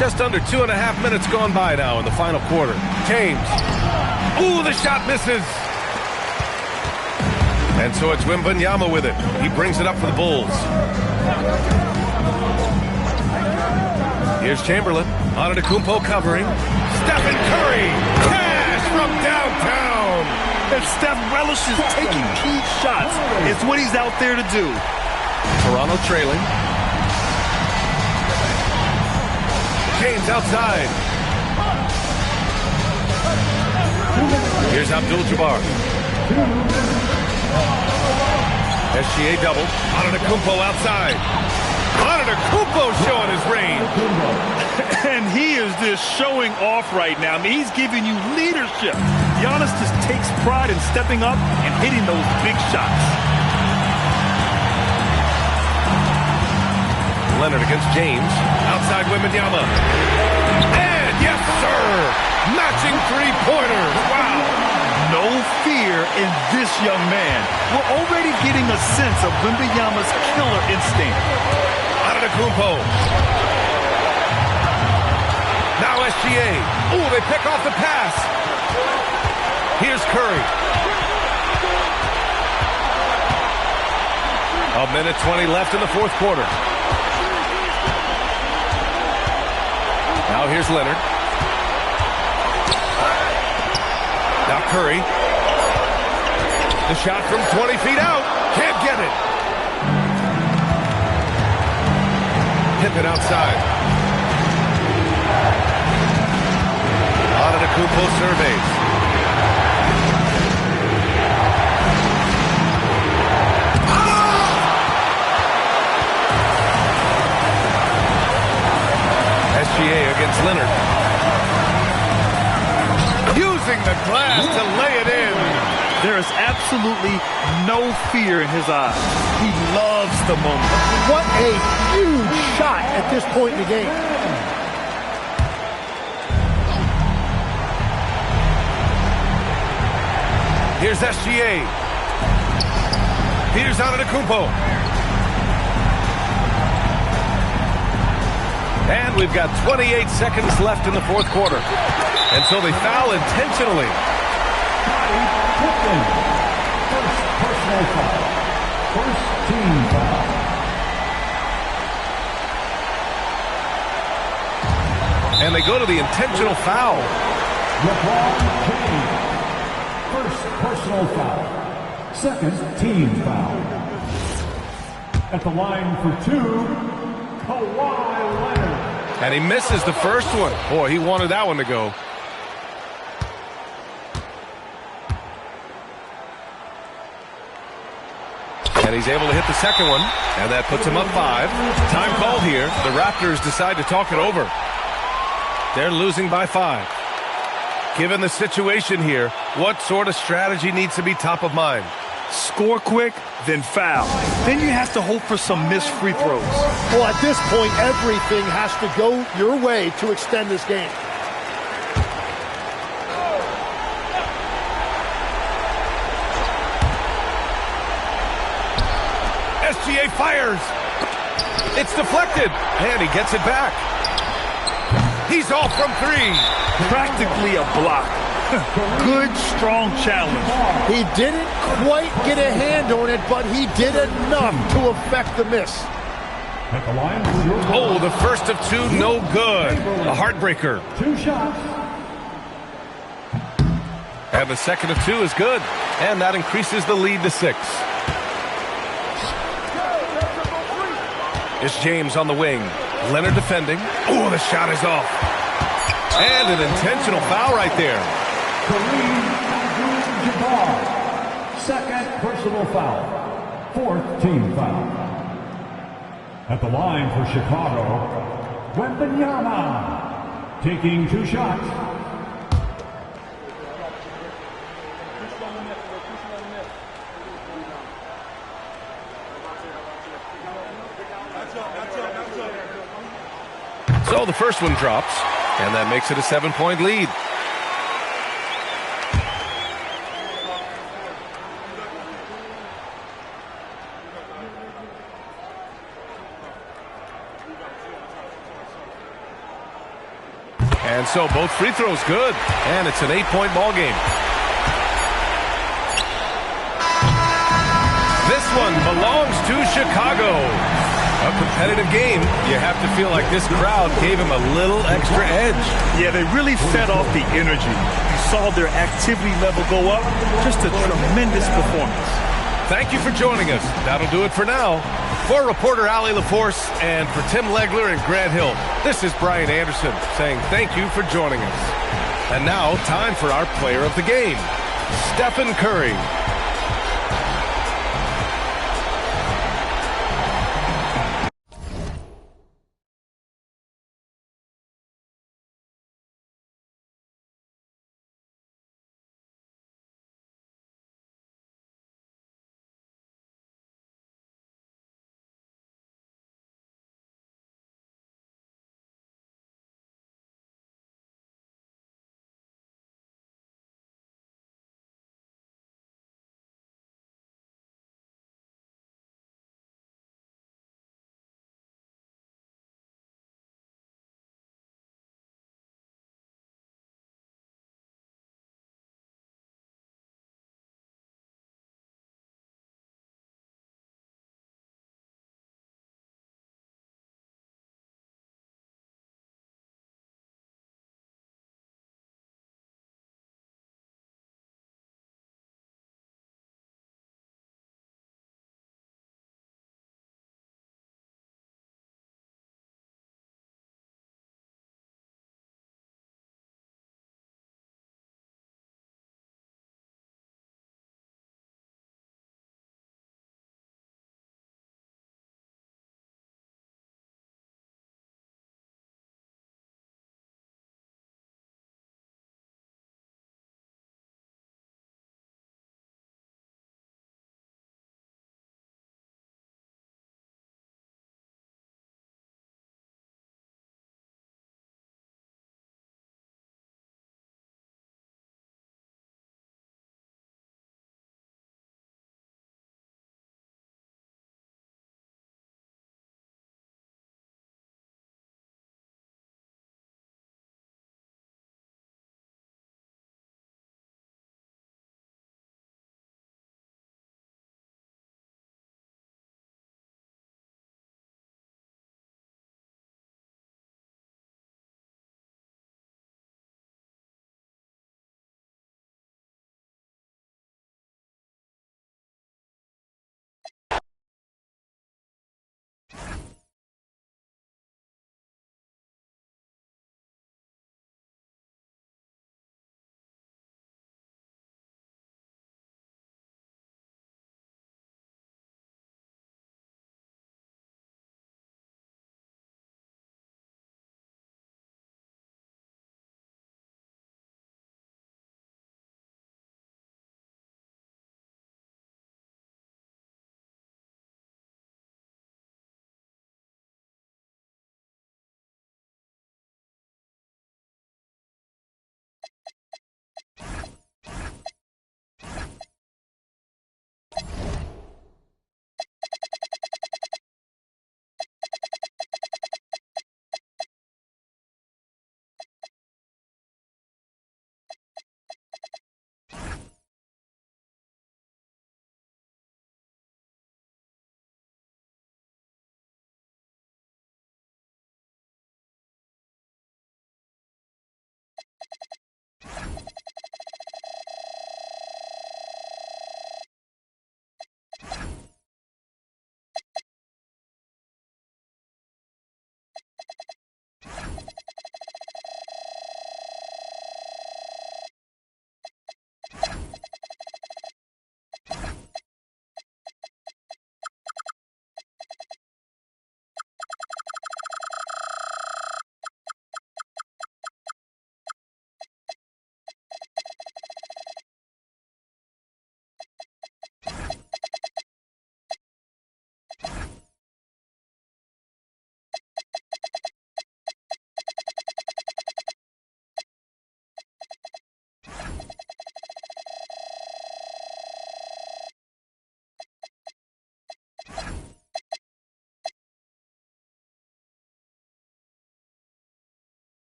Just under 2.5 minutes gone by now in the final quarter. James. Ooh, the shot misses. And so it's Wembanyama with it. He brings it up for the Bulls. Here's Chamberlain. Antetokounmpo covering. Stephen Curry. Cash from downtown. And Steph relishes taking key shots. It's what he's out there to do. Toronto trailing. James outside. Here's Abdul-Jabbar. SGA double. Antetokounmpo outside. Antetokounmpo showing his range. And he is just showing off right now. I mean, he's giving you leadership. Giannis just takes pride in stepping up and hitting those big shots. Leonard against James. Outside Wembanyama. And yes, sir! Matching three-pointers. Wow! No fear in this young man. We're already getting a sense of Wembanyama's killer instinct. Antetokounmpo. Now SGA. Ooh, they pick off the pass. Here's Curry. A minute 20 left in the fourth quarter. Now here's Leonard. Now Curry. The shot from 20 feet out. Can't get it. Pippen outside. Antetokounmpo surveys. SGA against Leonard. Using the glass to lay it in. There is absolutely no fear in his eyes. He loves the moment. What a huge shot at this point in the game. Here's SGA. Here's Antetokounmpo. And we've got 28 seconds left in the fourth quarter. And so they foul intentionally. First personal foul. First team foul. And they go to the intentional foul. LeBron James. First personal foul. Second team foul. At the line for two, Kawhi Leonard. And he misses the first one. Boy, he wanted that one to go. And he's able to hit the second one. And that puts him up 5. Time called here. The Raptors decide to talk it over. They're losing by 5. Given the situation here, what sort of strategy needs to be top of mind? Score quick, then foul. Then you have to hope for some missed free throws. Well, at this point, everything has to go your way to extend this game. SGA fires. It's deflected. And he gets it back. He's off from 3. Practically a block. Good, strong challenge. He didn't quite get a hand on it, but he did enough to affect the miss. At the line for your Oh, the first of 2, no good. A heartbreaker. 2 shots. And the second of 2 is good. And that increases the lead to 6. It's James on the wing. Leonard defending. Oh, the shot is off. And an intentional foul right there. Kareem Abdul-Jabbar. Second personal foul. Fourth team foul. At the line for Chicago, Wembanyama. Taking 2 shots. So the first one drops, and that makes it a 7-point lead. And so both free throws good, and it's an 8-point ball game. This one belongs to Chicago. A competitive game. You have to feel like this crowd gave him a little extra edge. Yeah, they really fed off the energy. You saw their activity level go up. Just a tremendous performance. Thank you for joining us. That'll do it for now. For reporter Allie LaForce and for Tim Legler and Grant Hill, this is Brian Anderson saying thank you for joining us. And now, time for our player of the game, Stephen Curry.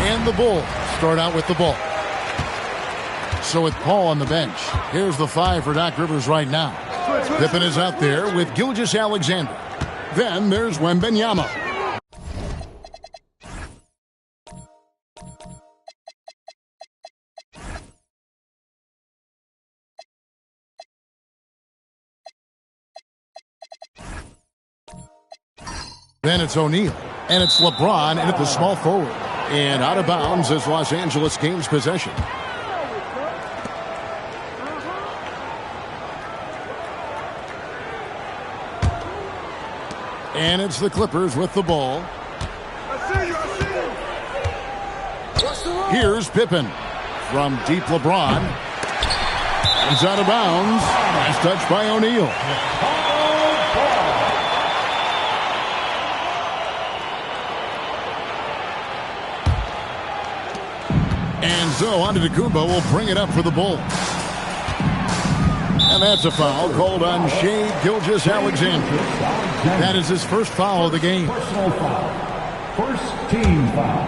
And the Bulls start out with the ball. So with Paul on the bench, here's the 5 for Doc Rivers right now. Pippen is out there with Gilgeous-Alexander. Then there's Wembanyama. Then it's O'Neal, and it's LeBron in at the small forward. And out of bounds as Los Angeles gains possession. And it's the Clippers with the ball. Here's Pippen from deep. LeBron. He's out of bounds. Nice touch by O'Neal. And so Antetokounmpo will bring it up for the Bulls. And that's a foul called on Shai Gilgeous-Alexander. That is his first foul of the game. Personal foul. First team foul.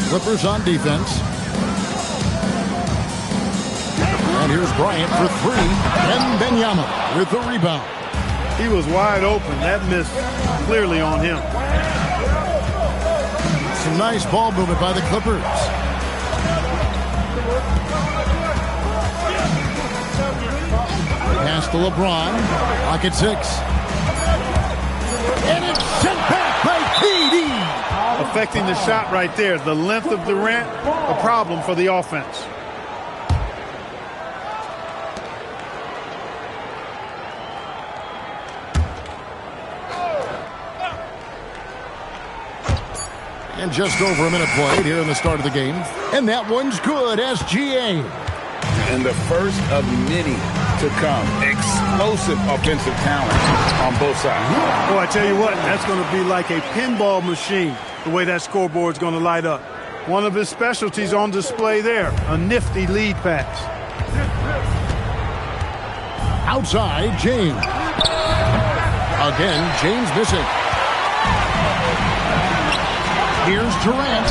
Clippers on defense. And here's Bryant for 3. And Wembanyama with the rebound. He was wide open. That missed clearly on him. Some nice ball movement by the Clippers. Pass to LeBron. Pocket 6. And it's sent back by KD. Affecting the shot right there. The length of Durant, a problem for the offense. And just over a minute played here in the start of the game. And that one's good, SGA. And the first of many to come. Explosive offensive talent on both sides. Oh, I tell you what, that's going to be like a pinball machine, the way that scoreboard's going to light up. One of his specialties on display there, a nifty lead pass. Outside, James. Again, James missing. Here's Durant.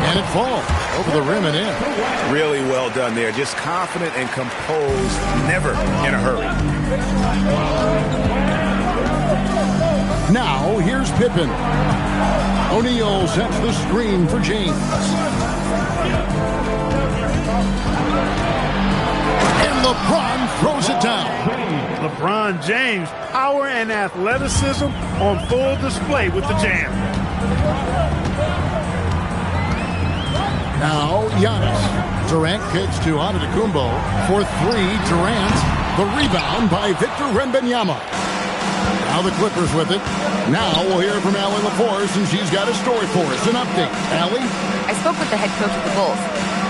And it falls over the rim and in. Really well done there. Just confident and composed, never in a hurry. Now, here's Pippen. O'Neal sets the screen for James. And LeBron throws it down. LeBron James, power and athleticism on full display with the jam. Now, Giannis. Durant kicks to Antetokounmpo for 3. Durant. The rebound by Victor Wembanyama. Now the Clippers with it. Now we'll hear from Allie LaForce, and she's got a story for us. An update. Allie? I spoke with the head coach of the Bulls.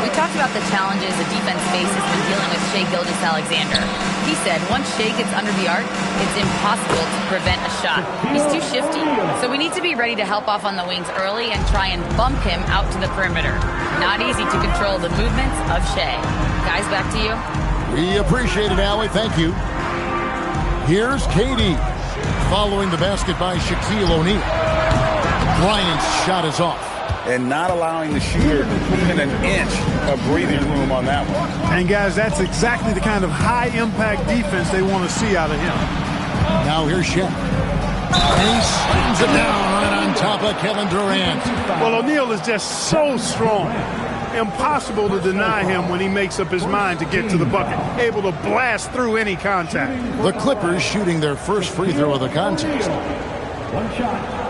We talked about the challenges the defense faces when dealing with Shai Gilgeous-Alexander. He said once Shai gets under the arc, it's impossible to prevent a shot. He's too shifty, so we need to be ready to help off on the wings early and try and bump him out to the perimeter. Not easy to control the movements of Shai. Guys, back to you. We appreciate it, Allie. Thank you. Here's KD. Following the basket by Shaquille O'Neal. Bryant's shot is off. And not allowing the shooter even an inch of breathing room on that one. And, guys, that's exactly the kind of high-impact defense they want to see out of him. Now here's Shaq. And he slams it down right on top of Kevin Durant. Well, O'Neal is just so strong. Impossible to deny him when he makes up his mind to get to the bucket. Able to blast through any contact. The Clippers shooting their first free throw of the contest. One shot.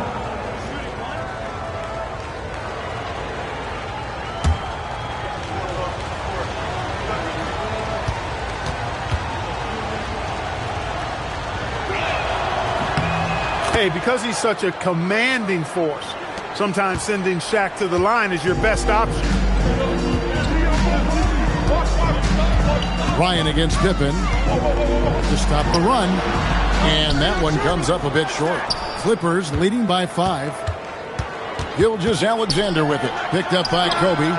Hey, because he's such a commanding force, sometimes sending Shaq to the line is your best option. Bryant against Pippen to stop the run, and that one comes up a bit short. Clippers leading by 5. Gilgeous-Alexander with it, picked up by Kobe,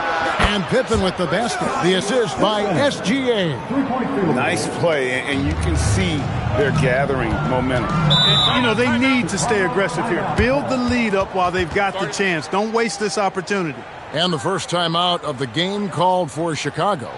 and Pippen with the basket. The assist by SGA. Nice play, and you can see they're gathering momentum. You know, they need to stay aggressive here. Build the lead up while they've got the chance. Don't waste this opportunity. And the first timeout of the game called for Chicago.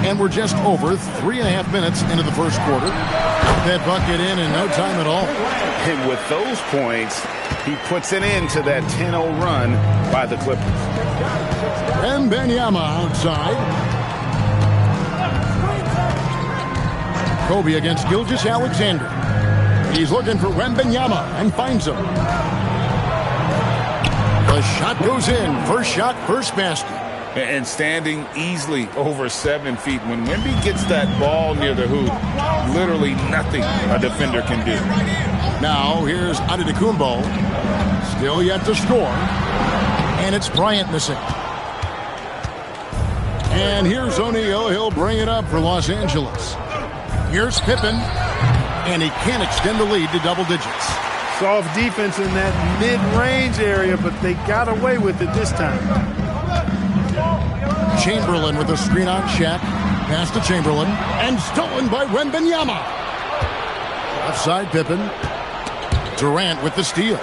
And we're just over 3.5 minutes into the first quarter. That bucket in no time at all. And with those points, he puts it into that 10-0 run by the Clippers. Wembanyama outside. Kobe against Gilgeous-Alexander. He's looking for Wembanyama and finds him. The shot goes in. First shot, first basket. And standing easily over 7 feet. When Wemby gets that ball near the hoop, literally nothing a defender can do. Now here's Antetokounmpo. Still yet to score. And it's Bryant missing. And here's O'Neal. He'll bring it up for Los Angeles. Here's Pippen. And he can't extend the lead to double digits. Soft defense in that mid-range area, but they got away with it this time. Chamberlain with a screen on Shaq. Pass to Chamberlain. And stolen by Wembanyama. Offside Pippen. Durant with the steal.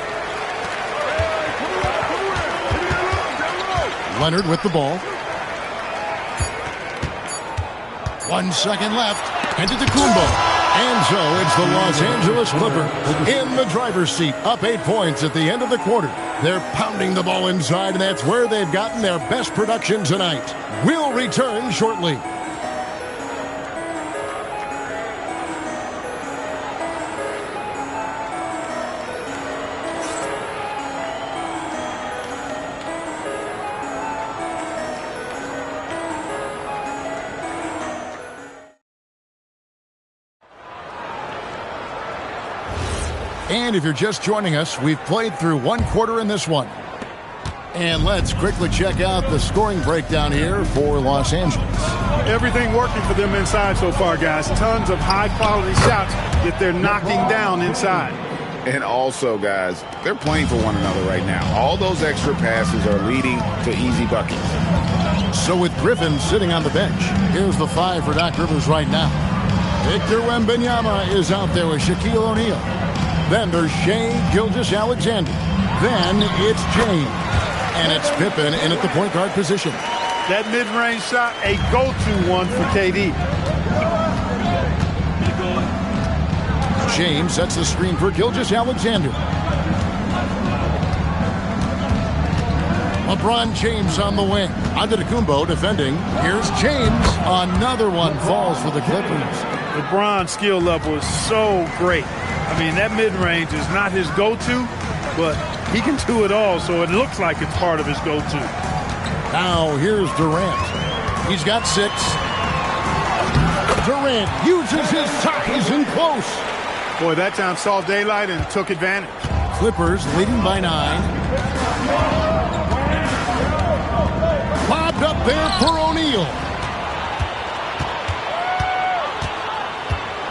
Leonard with the ball. 1 second left. Antetokounmpo. And so it's the Los Angeles Clippers in the driver's seat, up 8 points at the end of the quarter. They're pounding the ball inside, and that's where they've gotten their best production tonight. We'll return shortly. And if you're just joining us, we've played through 1 quarter in this one. And let's quickly check out the scoring breakdown here for Los Angeles. Everything working for them inside so far, guys. Tons of high-quality shots that they're knocking down inside. And also, guys, they're playing for one another right now. All those extra passes are leading to easy buckets. So with Griffin sitting on the bench, here's the 5 for Doc Rivers right now. Victor Wembanyama is out there with Shaquille O'Neal. Then there's Shai Gilgeous-Alexander. Then it's James. And it's Pippen in at the point guard position. That mid-range shot, a go-to one for KD. James sets the screen for Gilgeous-Alexander. LeBron James on the wing. Antetokounmpo defending. Here's James. Another one falls for the Clippers. LeBron's skill level is so great. I mean, that mid-range is not his go-to, but he can do it all, so it looks like it's part of his go-to. Now here's Durant. He's got 6. Durant uses his size in close. Boy, that time saw daylight and took advantage. Clippers leading by 9. Lobbed up there for O'Neal.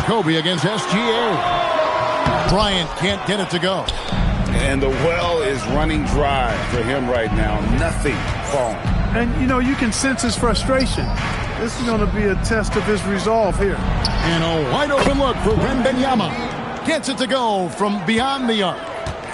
Kobe against SGA. Bryant can't get it to go. And the well is running dry for him right now. Nothing falling. And, you know, you can sense his frustration. This is going to be a test of his resolve here. And a wide open look for Wembanyama. Gets it to go from beyond the arc.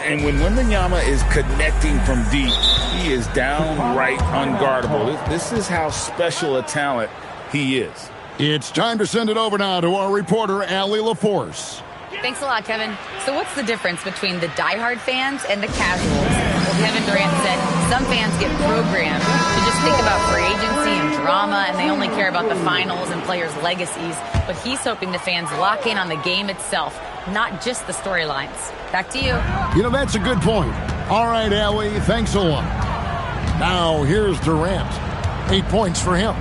And when Wembanyama is connecting from deep, he is downright unguardable. This is how special a talent he is. It's time to send it over now to our reporter, Allie LaForce. Thanks a lot, Kevin. So what's the difference between the diehard fans and the casuals? Well, Kevin Durant said some fans get programmed to just think about free agency and drama, and they only care about the finals and players' legacies. But he's hoping the fans lock in on the game itself, not just the storylines. Back to you. You know, that's a good point. All right, Allie, thanks a lot. Now, here's Durant. 8 points for him.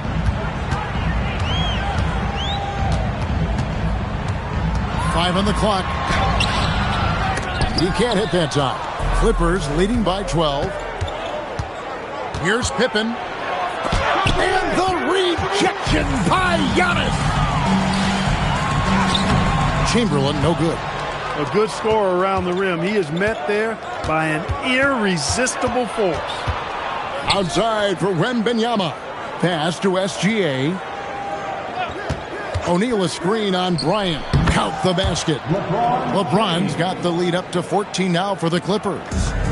5 on the clock. He can't hit that time. Clippers leading by 12. Here's Pippen. And the rejection by Giannis. Chamberlain, no good. A good scorer around the rim. He is met there by an irresistible force. Outside for Wembanyama. Pass to SGA. O'Neal a screen on Bryant. Count the basket. LeBron's got the lead up to 14 now for the Clippers.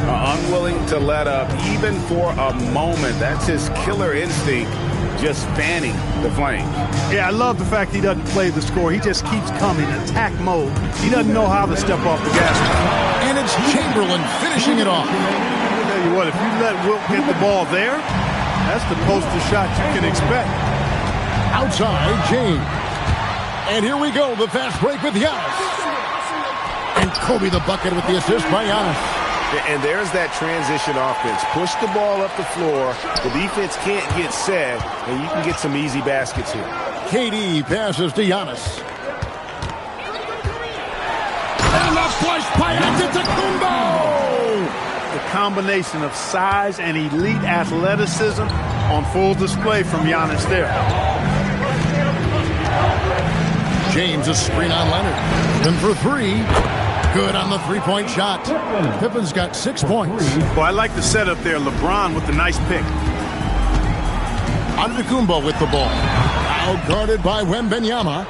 Unwilling to let up even for a moment. That's his killer instinct, just fanning the flame. Yeah, I love the fact he doesn't play the score. He just keeps coming, attack mode. He doesn't know how to step off the gas. And it's Chamberlain finishing it off. I'll tell you what, if you let Wilt get the ball there, that's the poster shot you can expect. Outside, James. And here we go, the fast break with Giannis. And Kobe the bucket with the assist by Giannis. And there's that transition offense. Push the ball up the floor. The defense can't get set, and you can get some easy baskets here. KD passes to Giannis. And a flush by Antetokounmpo! The combination of size and elite athleticism on full display from Giannis there. James a screen on Leonard. Then for 3. Good on the three-point shot. Pippen's got 6 points. Well, I like the setup there. LeBron with the nice pick. Antetokounmpo with the ball. Out guarded by Wembanyama.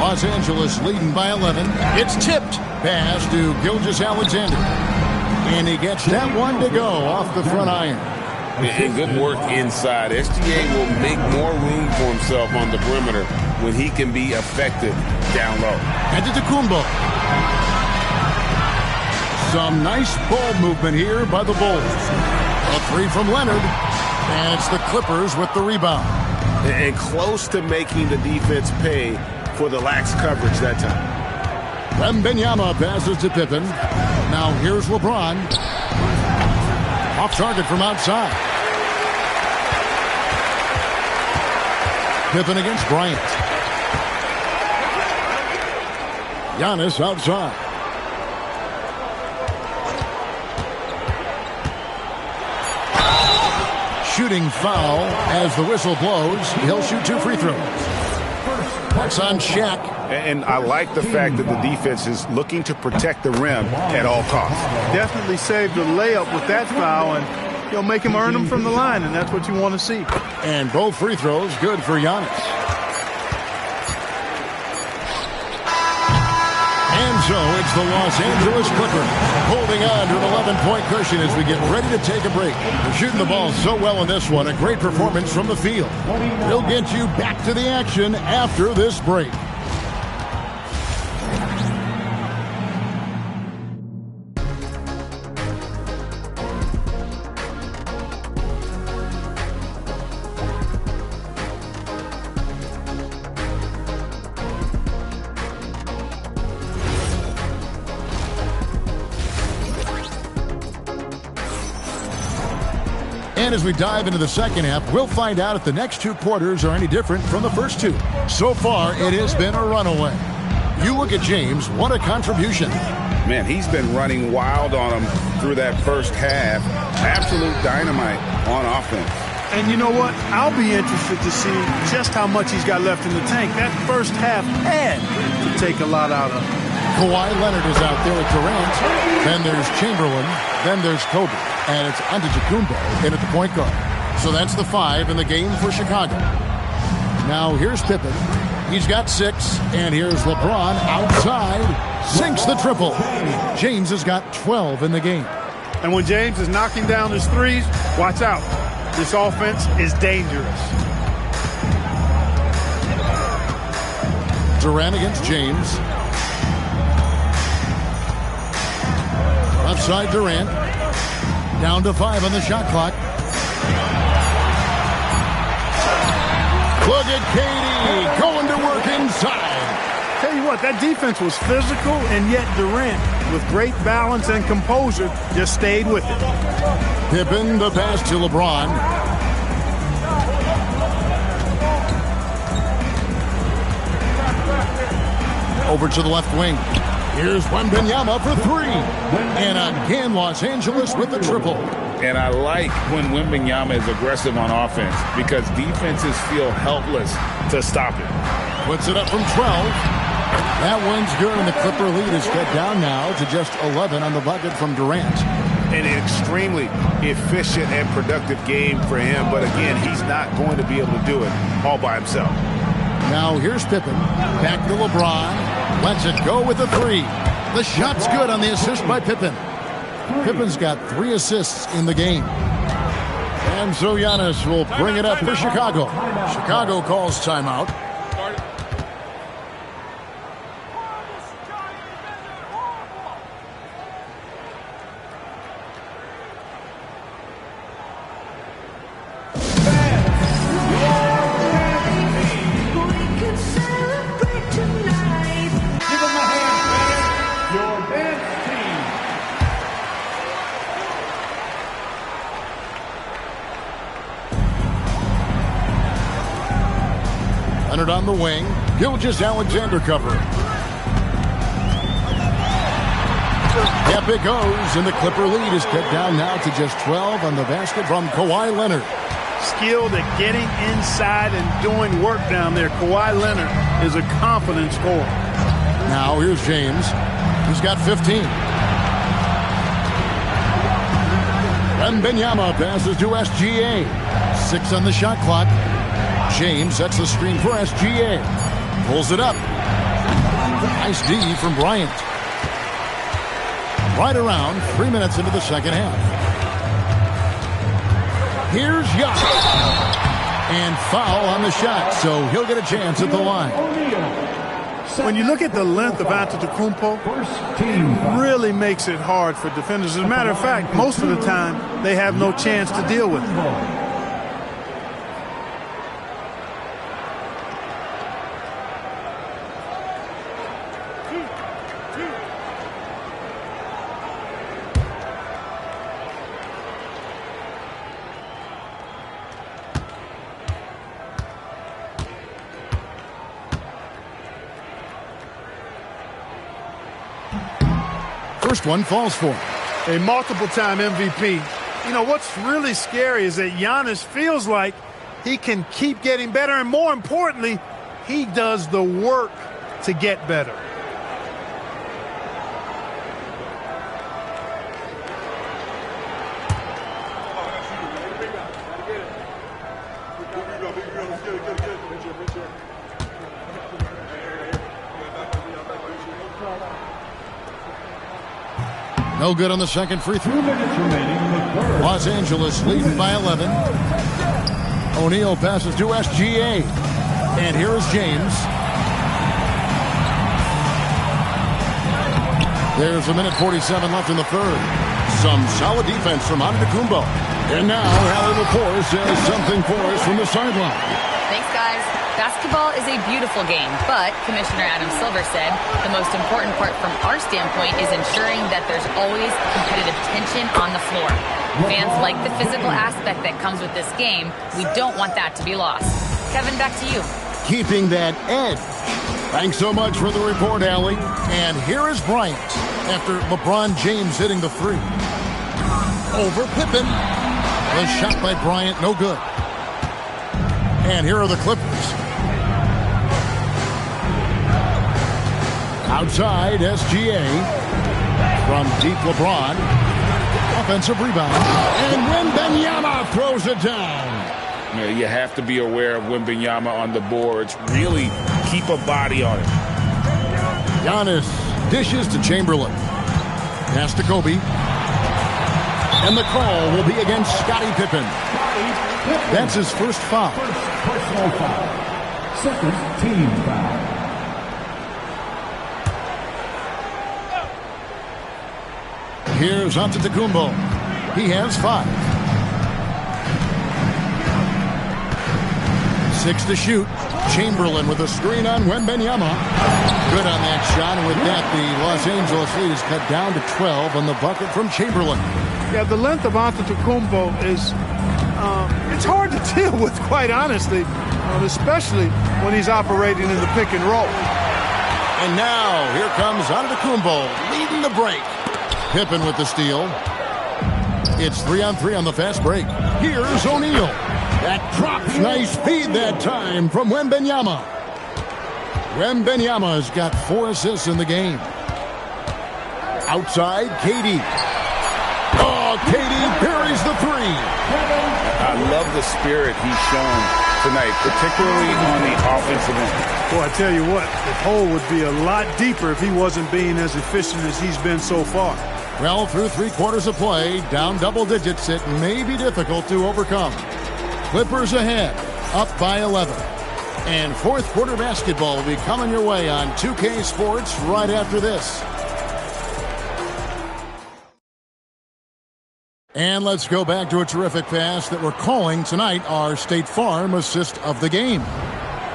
Los Angeles leading by 11. It's tipped. Pass to Gilgeous-Alexander. And he gets that one to go off the front iron. And good work inside. SGA will make more room for himself on the perimeter when he can be effective down low. Antetokounmpo. Some nice ball movement here by the Bulls. A 3 from Leonard. And it's the Clippers with the rebound. And close to making the defense pay for the lax coverage that time. Wembanyama passes to Pippen. Now here's LeBron. Off target from outside. Pippen against Bryant. Giannis outside. Shooting foul as the whistle blows. He'll shoot 2 free throws. That's on Shaq. And I like the fact that the defense is looking to protect the rim at all costs. Definitely saved the layup with that foul, and he'll make him earn them from the line, and that's what you want to see. And both free throws good for Giannis. So it's the Los Angeles Clippers holding on to an 11-point cushion as we get ready to take a break. They're shooting the ball so well in this one. A great performance from the field. We'll get you back to the action after this break. And as we dive into the second half, we'll find out if the next two quarters are any different from the first two. So far, it has been a runaway. You look at James, what a contribution. Man, he's been running wild on him through that first half. Absolute dynamite on offense. And you know what? I'll be interested to see just how much he's got left in the tank. That first half had to take a lot out of him. Kawhi Leonard is out there with Durant. Then there's Chamberlain. Then there's Kobe. And it's Antetokounmpo in at the point guard. So that's the 5 in the game for Chicago. Now here's Pippen. He's got 6. And here's LeBron outside. Sinks the triple. James has got 12 in the game. And when James is knocking down his threes, watch out. This offense is dangerous. Durant against James. Left side Durant. Down to 5 on the shot clock. Look at KD going to work inside. Tell you what, that defense was physical, and yet Durant, with great balance and composure, just stayed with it. Pippen, the pass to LeBron. Over to the left wing. Here's Wembanyama for 3. And again, Los Angeles with the triple. And I like when Wembanyama is aggressive on offense because defenses feel helpless to stop it. Puts it up from 12. That one's good, and the Clipper lead is cut down now to just 11 on the bucket from Durant. An extremely efficient and productive game for him, but again, he's not going to be able to do it all by himself. Now here's Pippen. Back to LeBron. Lets it go with the 3. The shot's good on the assist by Pippen. Pippen's got 3 assists in the game. And so Giannis will bring it up for Chicago. Chicago calls timeout. Leonard on the wing. Gilgeous-Alexander covering. Yep, it goes, and the Clipper lead is cut down now to just 12 on the basket from Kawhi Leonard. Skilled at getting inside and doing work down there. Kawhi Leonard is a confident scorer. Now here's James. He's got 15. Wembanyama passes to SGA. 6 on the shot clock. James sets the screen for SGA. Pulls it up. Nice D from Bryant. Right around 3 minutes into the second half. Here's Giannis. And foul on the shot, so he'll get a chance at the line. When you look at the length of Antetokounmpo, it really makes it hard for defenders. As a matter of fact, most of the time, they have no chance to deal with it. First one falls for him. A multiple-time MVP. You know, what's really scary is that Giannis feels like he can keep getting better, and more importantly, he does the work to get better. No good on the second free throw. 2 minutes remaining in the third. Los Angeles leading by 11. O'Neal passes to SGA. And here is James. There's a minute 47 left in the third. Some solid defense from Antetokounmpo. And now Allie LaForce has something for us from the sideline. Thanks, guys. Basketball is a beautiful game, but Commissioner Adam Silver said the most important part from our standpoint is ensuring that there's always competitive tension on the floor. Fans like the physical aspect that comes with this game. We don't want that to be lost. Kevin, back to you. Keeping that edge. Thanks so much for the report, Allie. And here is Bryant after LeBron James hitting the three. Over Pippen. The shot by Bryant, no good. And here are the Clippers. Outside, SGA. From deep, LeBron. Offensive rebound. And Wembanyama throws it down. You have to be aware of Wembanyama on the boards. Really keep a body on it. Giannis dishes to Chamberlain. Pass to Kobe. And the call will be against Scottie Pippen. That's his first foul. First personal foul. Second team foul. Here's Antetokounmpo. He has 5. 6 to shoot. Chamberlain with a screen on Wembanyama. Good on that shot, and with that, the Los Angeles lead is cut down to 12 on the bucket from Chamberlain. Yeah, the length of Antetokounmpo is, it's hard to deal with, quite honestly, especially when he's operating in the pick and roll. And now, here comes Antetokounmpo leading the break. Pippen with the steal. It's 3-on-3 on the fast break. Here's O'Neal. That drops, nice feed that time from Wembanyama. Wembanyama has got 4 assists in the game. Outside, KD. Oh, KD buries the three. I love the spirit he's shown tonight, particularly on the offensive end. Boy, I tell you what, the hole would be a lot deeper if he wasn't being as efficient as he's been so far. Well, through 3 quarters of play, down double digits, it may be difficult to overcome. Clippers ahead, up by 11. And fourth quarter basketball will be coming your way on 2K Sports right after this. And let's go back to a terrific pass that we're calling tonight our State Farm assist of the game.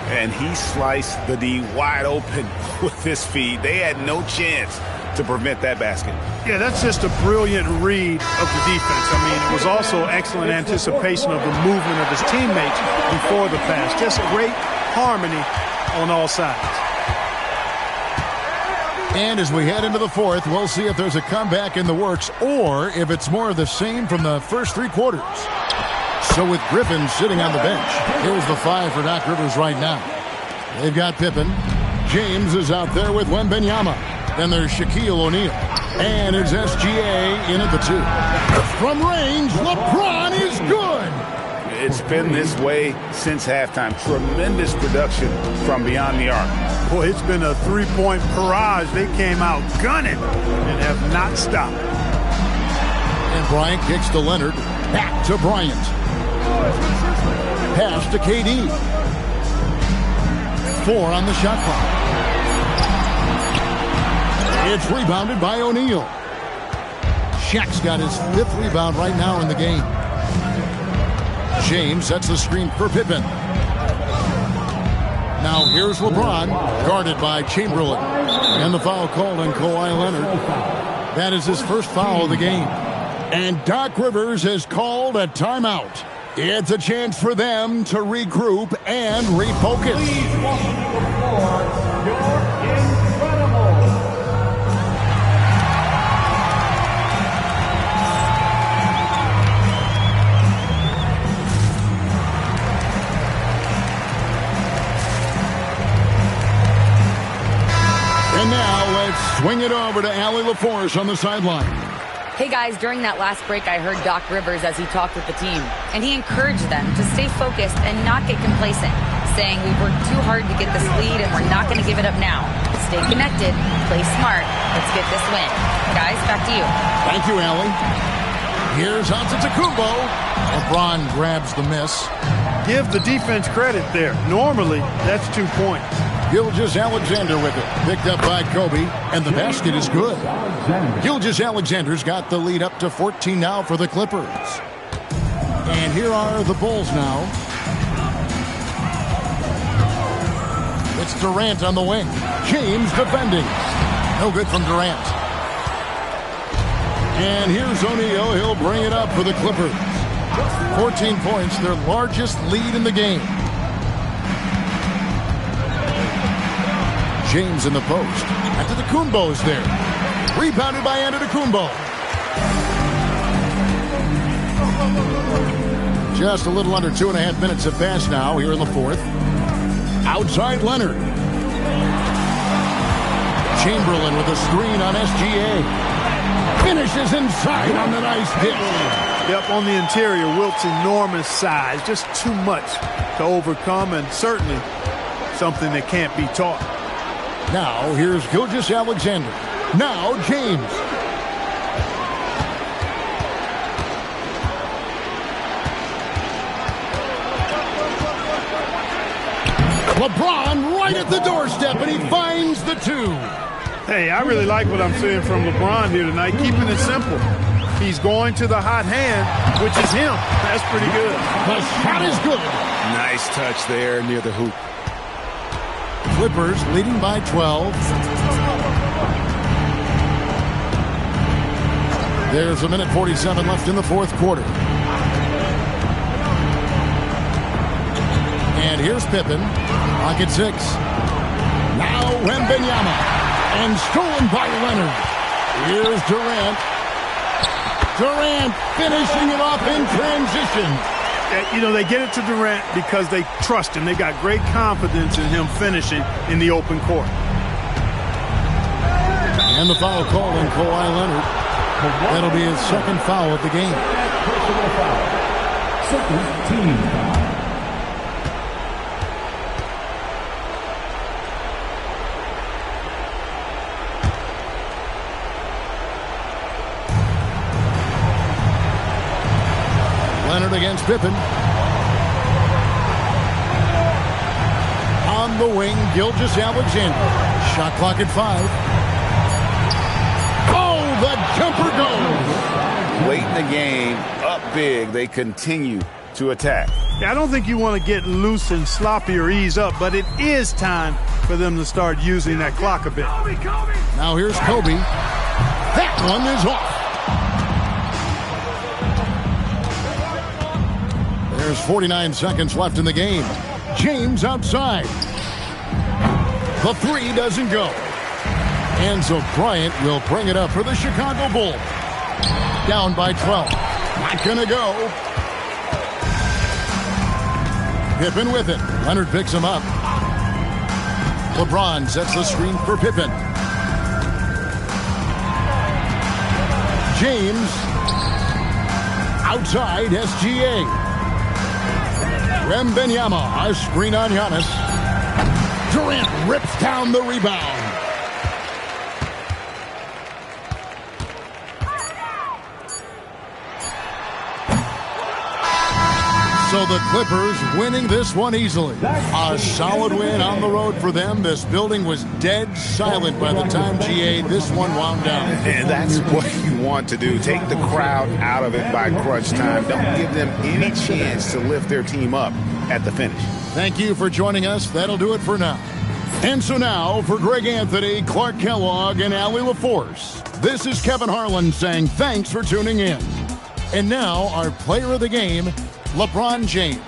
And he sliced the D wide open with this feed. They had no chance to prevent that basket. Yeah, that's just a brilliant read of the defense. I mean, it was also excellent anticipation of the movement of his teammates before the pass. Just great harmony on all sides. And as we head into the fourth, we'll see if there's a comeback in the works or if it's more of the same from the first 3 quarters. So with Griffin sitting on the bench, here's the 5 for Doc Rivers right now. They've got Pippen. James is out there with Wembanyama. Then there's Shaquille O'Neal. And it's SGA in at the 2. From range, LeBron is good. It's been this way since halftime. Tremendous production from beyond the arc. Boy, it's been a 3-point barrage. They came out gunning and have not stopped. And Bryant kicks to Leonard. Back to Bryant. Pass to KD. 4 on the shot clock. It's rebounded by O'Neal. Shaq's got his 5th rebound right now in the game. James sets the screen for Pippen. Now here's LeBron, guarded by Chamberlain. And the foul called on Kawhi Leonard. That is his first foul of the game. And Doc Rivers has called a timeout. It's a chance for them to regroup and refocus. Please welcome to the floor, your incredible. And now let's swing it over to Allie LaForce on the sideline. Hey guys, during that last break, I heard Doc Rivers as he talked with the team, and he encouraged them to stay focused and not get complacent. saying we've worked too hard to get this lead and we're not going to give it up now. Stay connected, play smart. Let's get this win. Guys, back to you. Thank you, Allie. Here's Antetokounmpo. LeBron grabs the miss. Give the defense credit there. Normally, that's 2 points. Gilgeous-Alexander with it. Picked up by Kobe, and the basket is good. Gilgeous-Alexander's got the lead up to 14 now for the Clippers. And here are the Bulls now. It's Durant on the wing. James defending. No good from Durant. And here's O'Neal. He'll bring it up for the Clippers. 14 points, their largest lead in the game. James in the post. Antetokounmpo's there. Rebounded by Antetokounmpo. Just a little under 2.5 minutes have passed now here in the fourth. Outside Leonard. Chamberlain with a screen on SGA. Finishes inside on the nice hit. Yep, on the interior, Wilt's enormous size. Just too much to overcome, and certainly something that can't be taught. Now, here's Gilgeous-Alexander. Now, James. LeBron right at the doorstep, and he finds the two. Hey, I really like what I'm seeing from LeBron here tonight, keeping it simple. He's going to the hot hand, which is him. That's pretty good. The shot is good. Nice touch there near the hoop. Clippers leading by 12. There's 1:47 left in the fourth quarter. And here's Pippen. Pocket 6. Now Wembanyama. And stolen by Leonard. Here's Durant. Durant finishing it off in transition. You know, they get it to Durant because they trust him. They got great confidence in him finishing in the open court. And the foul called on Kawhi Leonard. That'll be his second foul of the game. Second team foul. Leonard against Pippen. On the wing, Gilgeous-Alexander. Shot clock at 5. Oh, the jumper goes. Late in the game, up big, they continue to attack. Yeah, I don't think you want to get loose and sloppy or ease up, but it is time for them to start using that clock a bit. Now here's Kobe. That one is off. There's 49 seconds left in the game. James outside. The three doesn't go. And so Bryant will bring it up for the Chicago Bulls. Down by 12. Not gonna go. Pippen with it. Leonard picks him up. LeBron sets the screen for Pippen. James. Outside SGA. Wembanyama, a screen on Giannis. Durant rips down the rebound. So the Clippers winning this one easily. A solid win on the road for them. This building was dead silent by the time, GA, this one wound down. And that's what you want to do. Take the crowd out of it by crunch time. Don't give them any chance to lift their team up at the finish. Thank you for joining us. That'll do it for now. And so now, for Greg Anthony, Clark Kellogg, and Allie LaForce, this is Kevin Harlan saying thanks for tuning in. And now, our player of the game, LeBron James.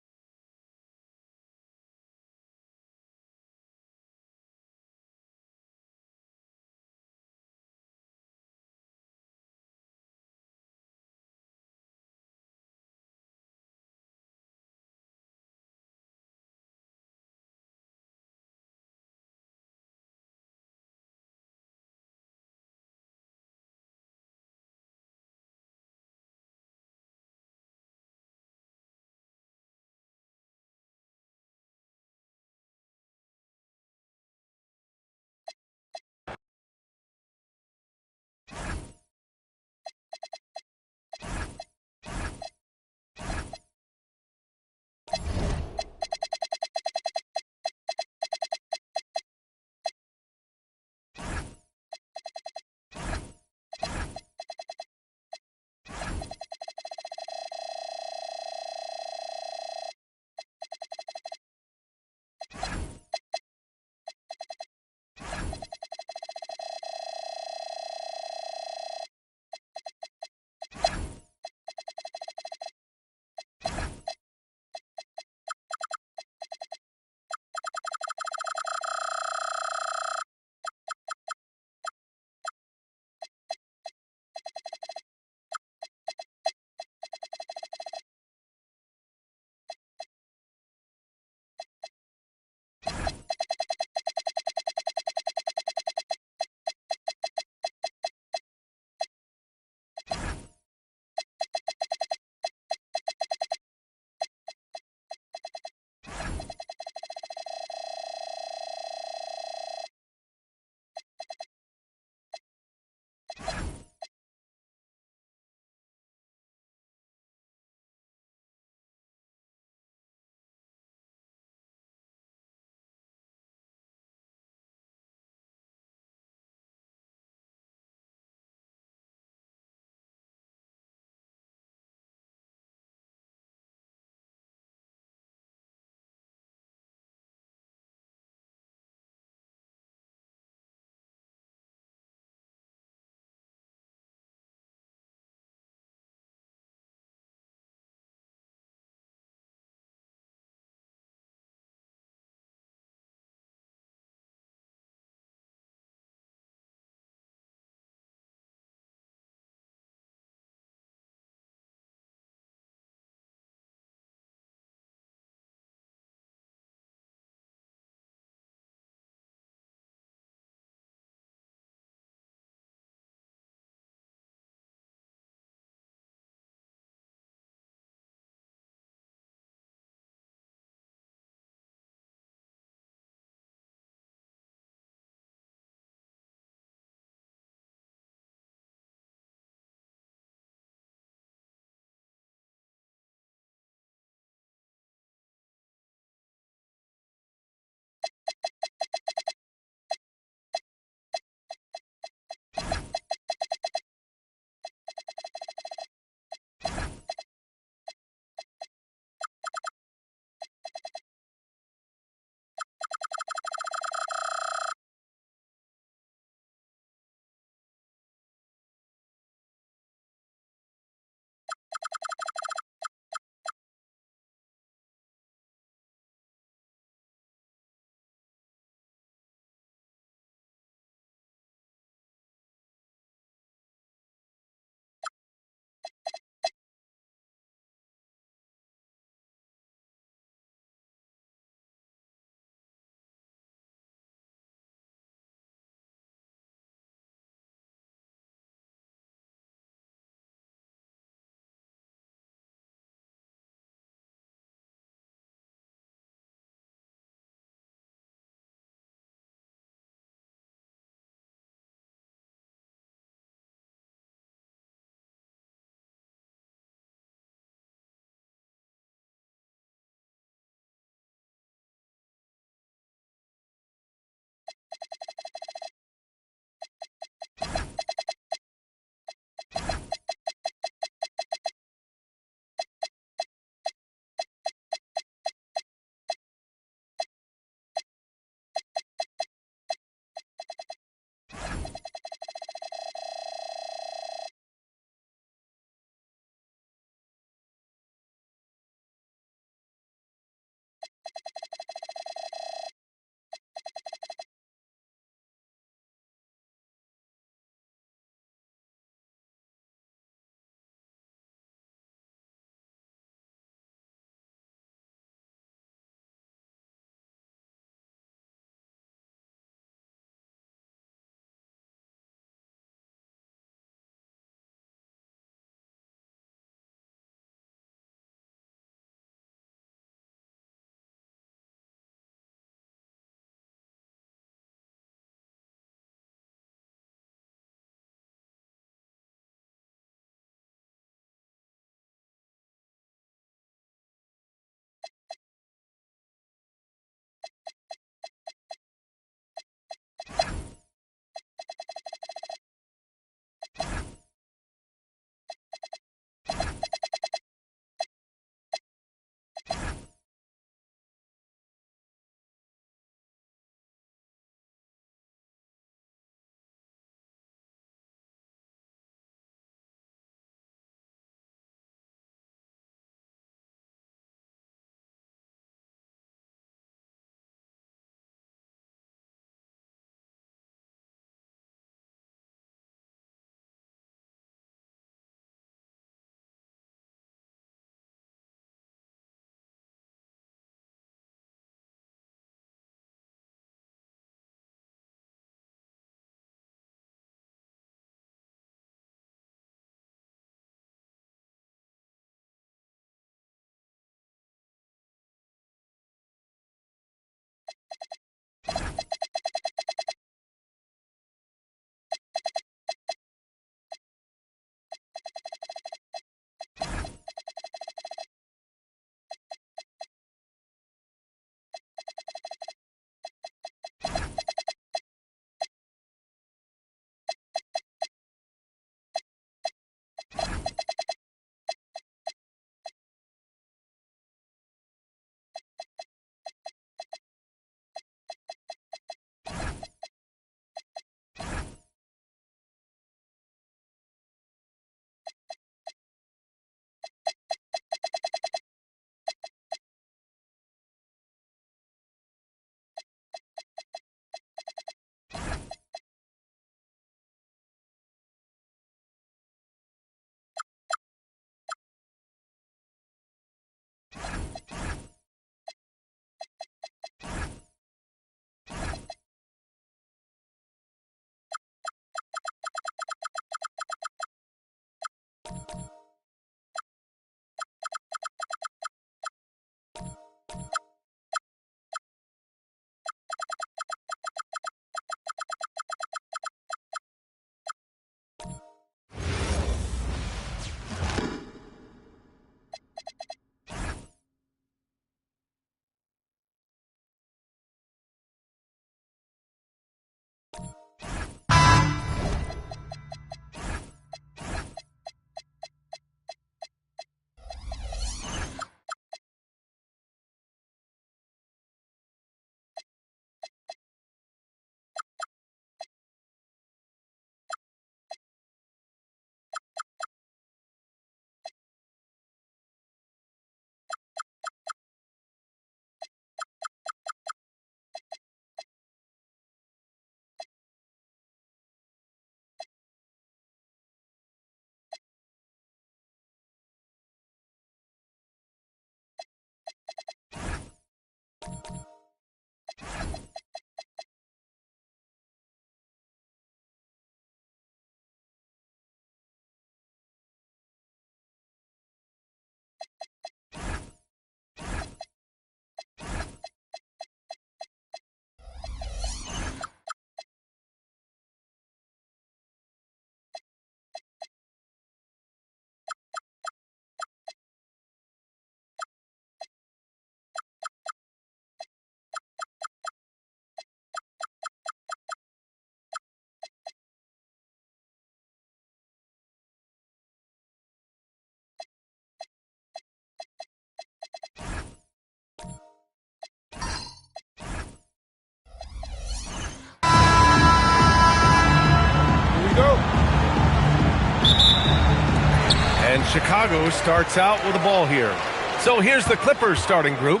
Chicago starts out with the ball here. So here's the Clippers starting group.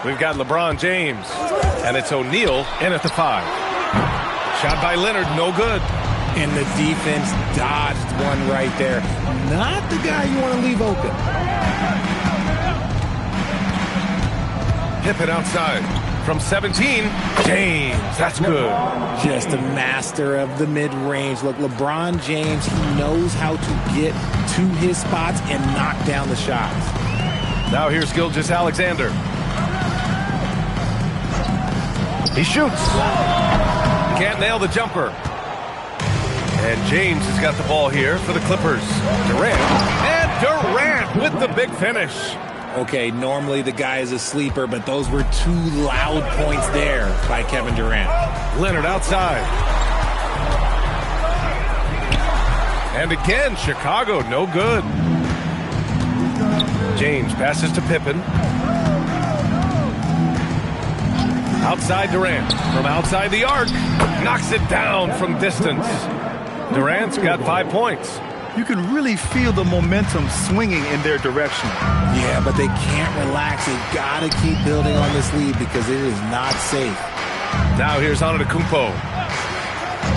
We've got LeBron James, and it's O'Neal in at the 5. Shot by Leonard, no good. And the defense dodged one right there. Not the guy you want to leave open. Pippen outside. From 17, James, that's good. Just a master of the mid-range. Look, LeBron James, he knows how to get to his spots and knock down the shots. Now here's Gilgeous-Alexander. He shoots. Can't nail the jumper. And James has got the ball here for the Clippers. Durant. And Durant with the big finish. Okay, normally the guy is a sleeper, but those were 2 loud points there by Kevin Durant. Leonard outside. And again, Chicago, no good. James passes to Pippen. Outside Durant. From outside the arc. Knocks it down from distance. Durant's got 5 points. You can really feel the momentum swinging in their direction. Yeah, but they can't relax. They've got to keep building on this lead because it is not safe. Now here's Antetokounmpo.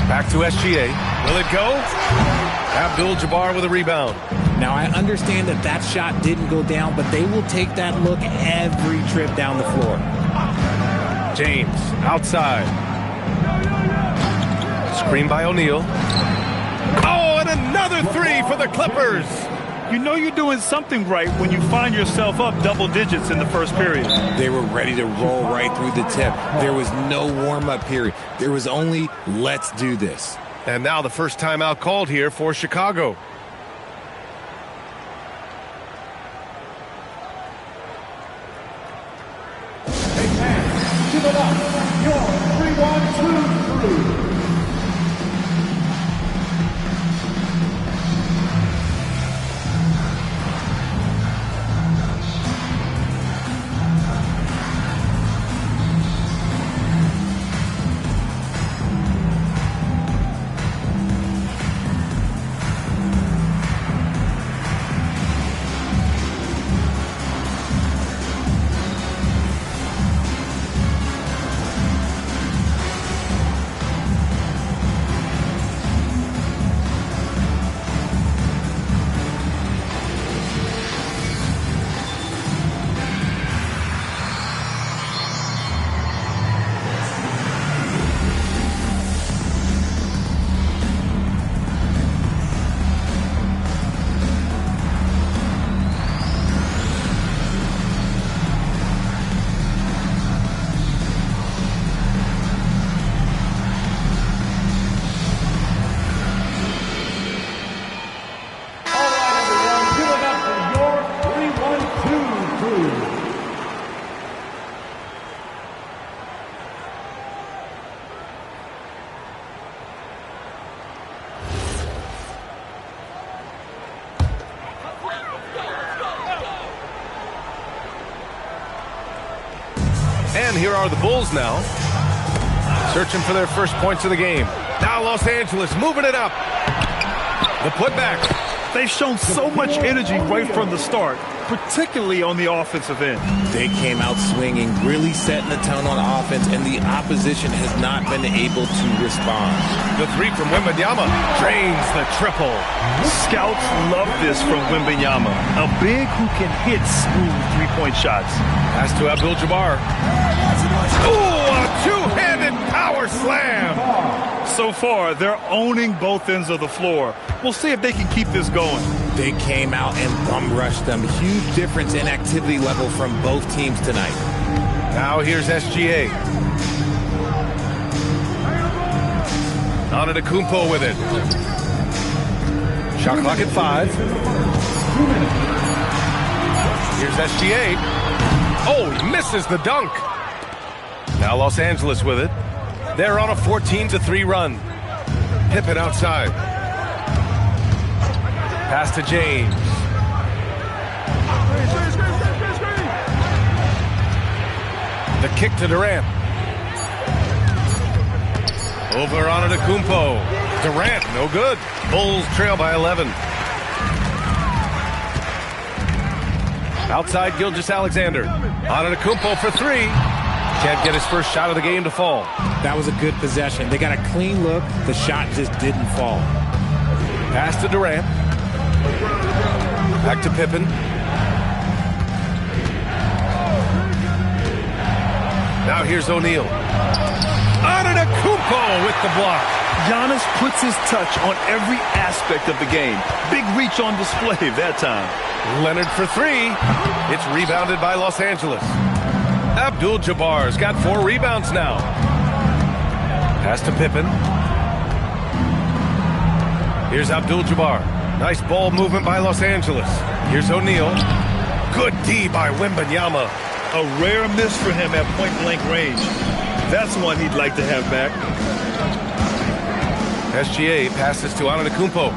Back to SGA. Will it go? Abdul-Jabbar with a rebound. Now, I understand that that shot didn't go down, but they will take that look every trip down the floor. James outside. Screen by O'Neal. Oh, and another 3 for the Clippers. You know you're doing something right when you find yourself up double digits in the first period. They were ready to roll right through the tip. There was no warm-up period. There was only, let's do this. And now the first timeout called here for Chicago. Give it up, your 3-1-2-3. And here are the Bulls now, searching for their first points of the game. Now Los Angeles moving it up. The putback. They've shown so much energy right from the start, particularly on the offensive end. They came out swinging, really setting the tone on offense, and the opposition has not been able to respond. The 3 from Wembanyama drains the triple. Scouts love this from Wembanyama, a big who can hit smooth three-point shots. Pass to Abdul-Jabbar. Ooh, a two-handed power slam. So far, they're owning both ends of the floor. We'll see if they can keep this going. They came out and bum rushed them. Huge difference in activity level from both teams tonight. Now here's SGA. Antetokounmpo with it. Shot clock at 5. Here's SGA. Oh, he misses the dunk. Now Los Angeles with it. They're on a 14-3 run. Pippen outside. Pass to James. The kick to Durant. Over Antetokounmpo. Durant, no good. Bulls trail by 11. Outside Gilgeous-Alexander. Antetokounmpo for three. Can't get his first shot of the game to fall. That was a good possession. They got a clean look. The shot just didn't fall. Pass to Durant. Back to Pippen. Now here's O'Neal. Antetokounmpo with the block. Giannis puts his touch on every aspect of the game. Big reach on display that time. Leonard for three. It's rebounded by Los Angeles. Abdul-Jabbar's got 4 rebounds now. Pass to Pippen. Here's Abdul-Jabbar. Nice ball movement by Los Angeles. Here's O'Neal. Good D by Wembanyama. A rare miss for him at point-blank range. That's one he'd like to have back. SGA passes to Antetokounmpo.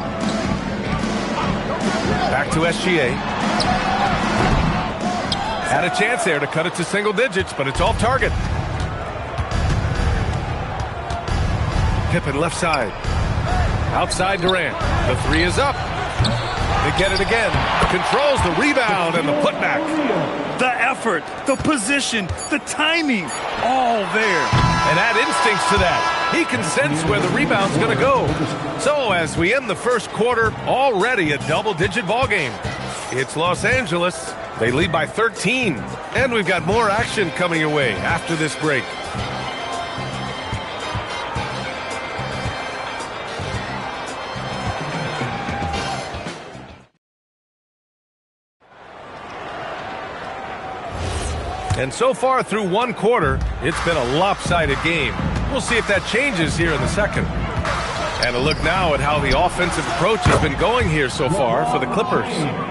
Back to SGA. Had a chance there to cut it to single digits, but it's off target. Pippen left side. Outside Durant. The three is up. They get it again. Controls the rebound and the putback. The effort, the position, the timing, all there. And add instincts to that. He can sense where the rebound's going to go. So as we end the first quarter, already a double-digit ball game. It's Los Angeles. They lead by 13. And we've got more action coming your way after this break. And so far through one quarter, it's been a lopsided game. We'll see if that changes here in the second. And a look now at how the offensive approach has been going here so far for the Clippers.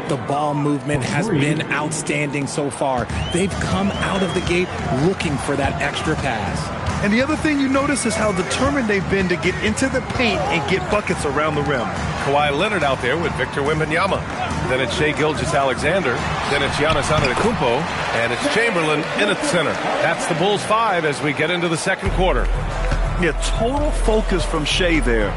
The ball movement has been outstanding so far. They've come out of the gate looking for that extra pass. And the other thing you notice is how determined they've been to get into the paint and get buckets around the rim. Kawhi Leonard out there with Victor Wembanyama. Then it's Shai Gilgeous-Alexander. Then it's Giannis Antetokounmpo. And it's Chamberlain in at center. That's the Bulls 5 as we get into the second quarter. Yeah, total focus from Shai there.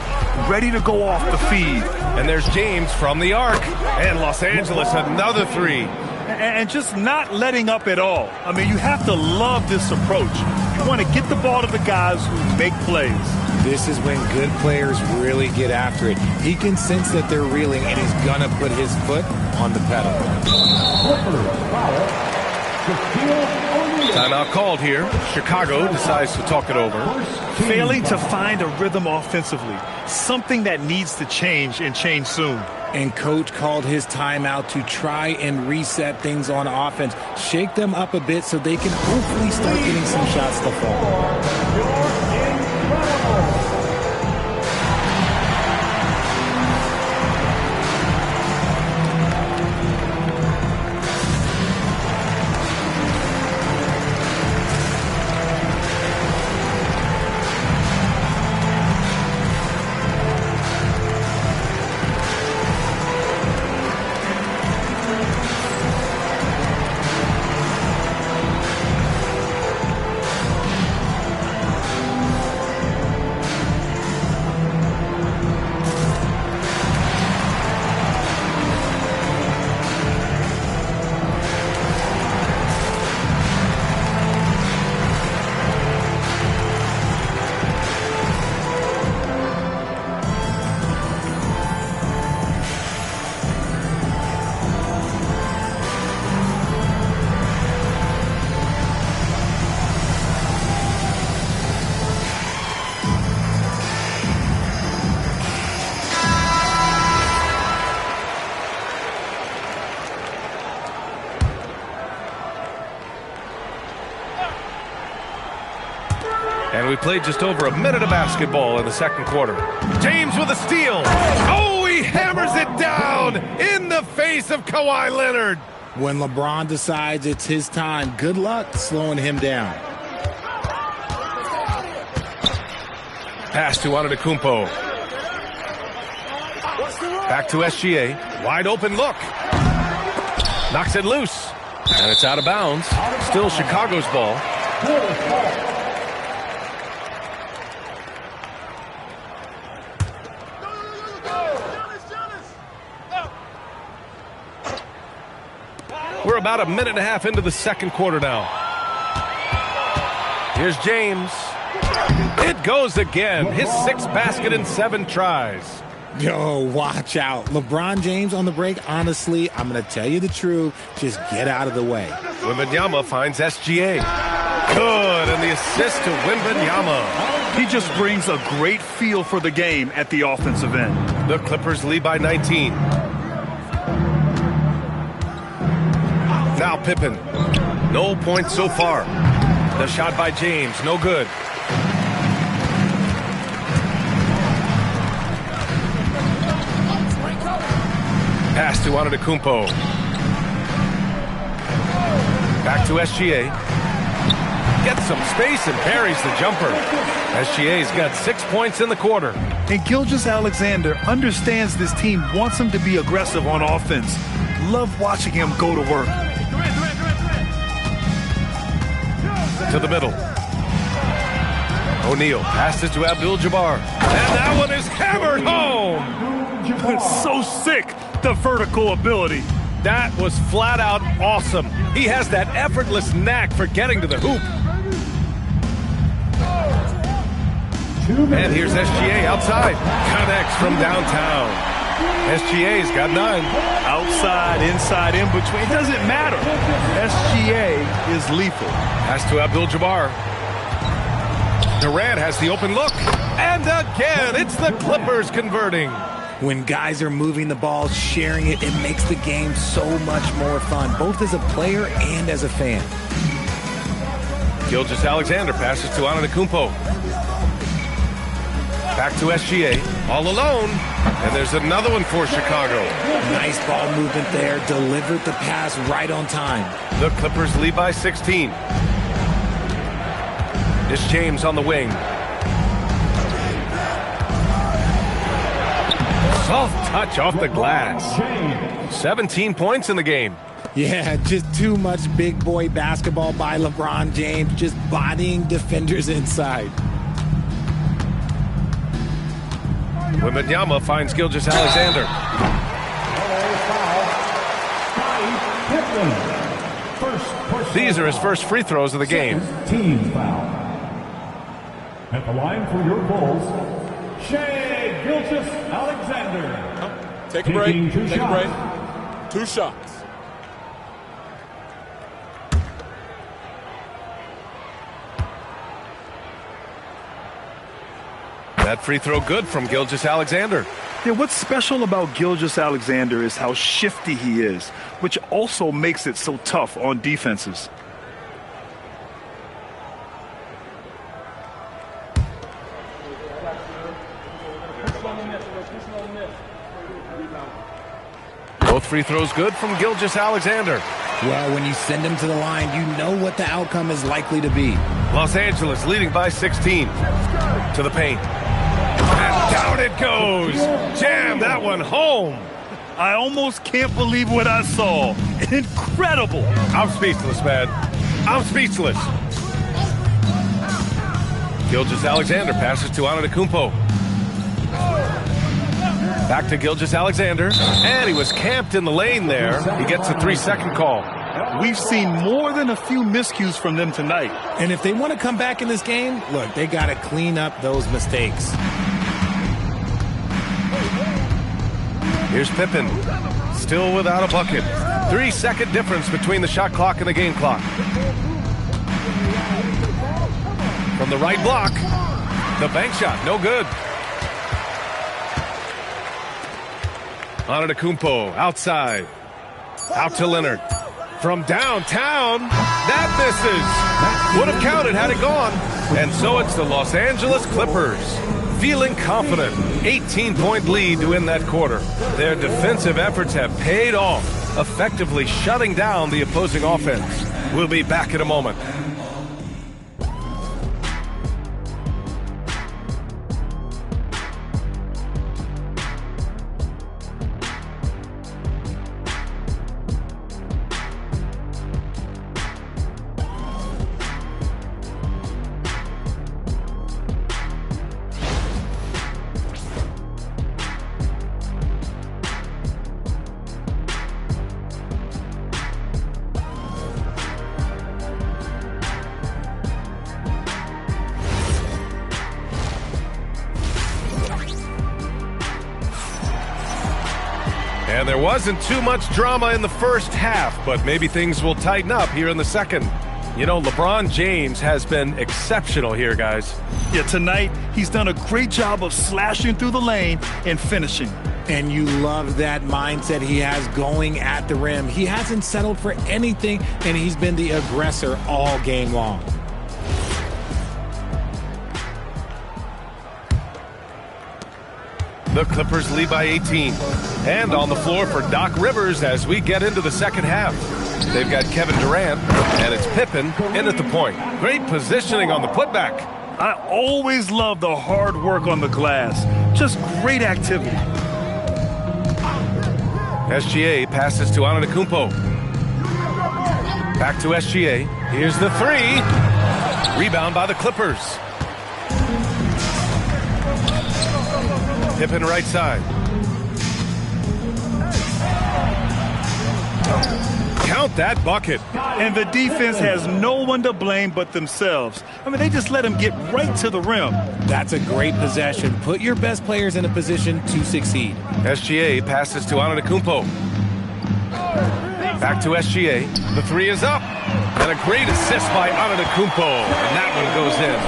Ready to go off the feed. And there's James from the arc. And Los Angeles, another three. And just not letting up at all. I mean, you have to love this approach. You want to get the ball to the guys who make plays. This is when good players really get after it. He can sense that they're reeling, and he's going to put his foot on the pedal. Timeout called here. Chicago decides to talk it over. Failing to find a rhythm offensively. Something that needs to change and change soon. And coach called his timeout to try and reset things on offense. Shake them up a bit so they can hopefully start getting some shots to fall. And we played just over a minute of basketball in the second quarter. James with a steal. Oh, he hammers it down in the face of Kawhi Leonard. When LeBron decides it's his time, good luck slowing him down. Pass to Antetokounmpo. Back to SGA. Wide open look. Knocks it loose. And it's out of bounds. Still Chicago's ball. We're about a minute and a half into the second quarter now. Here's James. It goes again. His 6th basket in 7 tries. Yo, watch out. LeBron James on the break, honestly, I'm going to tell you the truth. Just get out of the way. Wembanyama finds SGA. Good, and the assist to Wembanyama. He just brings a great feel for the game at the offensive end. The Clippers lead by 19. Now Pippen. No points so far. The shot by James, no good. Pass to Antetokounmpo. Back to SGA. Gets some space and buries the jumper. SGA's got 6 points in the quarter. And Gilgeous-Alexander understands this team wants him to be aggressive on offense. Love watching him go to work. To the middle. O'Neal passes to Abdul-Jabbar. And that one is hammered home. It's so sick, the vertical ability. That was flat out awesome. He has that effortless knack for getting to the hoop. And here's SGA outside. Connects from downtown. SGA's got 9. Outside, inside, in between. It doesn't matter. SGA is lethal. Pass to Abdul-Jabbar. Durant has the open look. And again, it's the Clippers converting. When guys are moving the ball, sharing it, it makes the game so much more fun, both as a player and as a fan. Gilgeous-Alexander passes to Antetokounmpo. Back to SGA, all alone. And there's another one for Chicago. Nice ball movement there, delivered the pass right on time. The Clippers lead by 16. It's James on the wing. Soft touch off the glass. 17 points in the game. Yeah, just too much big boy basketball by LeBron James, just bodying defenders inside. Wembanyama finds Gilgeous-Alexander. These are his first free throws of the game. Team foul. At the line for your Bulls, Shai Gilgeous-Alexander. Take a break. Take a break. 2 shots. That free throw good from Gilgeous-Alexander. Yeah, what's special about Gilgeous-Alexander is how shifty he is, which also makes it so tough on defenses. Both free throws good from Gilgeous-Alexander. Well, when you send him to the line, you know what the outcome is likely to be. Los Angeles leading by 16. To the paint. And down it goes. Jam that one home. I almost can't believe what I saw. Incredible. I'm speechless, man. I'm speechless. Gilgeous-Alexander passes to Antetokounmpo. Back to Gilgeous-Alexander. And he was camped in the lane there. He gets a 3-second call. We've seen more than a few miscues from them tonight. And if they want to come back in this game, look, they got to clean up those mistakes. Here's Pippen. Still without a bucket. 3-second difference between the shot clock and the game clock. From the right block. The bank shot, no good. Antetokounmpo outside. Out to Leonard. From downtown, that misses. Would have counted had it gone. And so it's the Los Angeles Clippers. Feeling confident. 18-point lead to win that quarter. Their defensive efforts have paid off, effectively shutting down the opposing offense. We'll be back in a moment. wasn't too much drama in the first half, but maybe things will tighten up here in the second. You know, LeBron James has been exceptional here, guys. Yeah, tonight he's done a great job of slashing through the lane and finishing. And you love that mindset he has going at the rim. He hasn't settled for anything, and he's been the aggressor all game long. The Clippers lead by 18. And on the floor for Doc Rivers as we get into the second half. They've got Kevin Durant, and it's Pippen in at the point. Great positioning on the putback. I always love the hard work on the glass. Just great activity. SGA passes to Antetokounmpo. Back to SGA. Here's the three. Rebound by the Clippers. Pippen right side. Count that bucket. And the defense has no one to blame but themselves. I mean, they just let him get right to the rim. That's a great possession. Put your best players in a position to succeed. SGA passes to Antetokounmpo. Back to SGA. The three is up. And a great assist by Antetokounmpo. And that one goes in.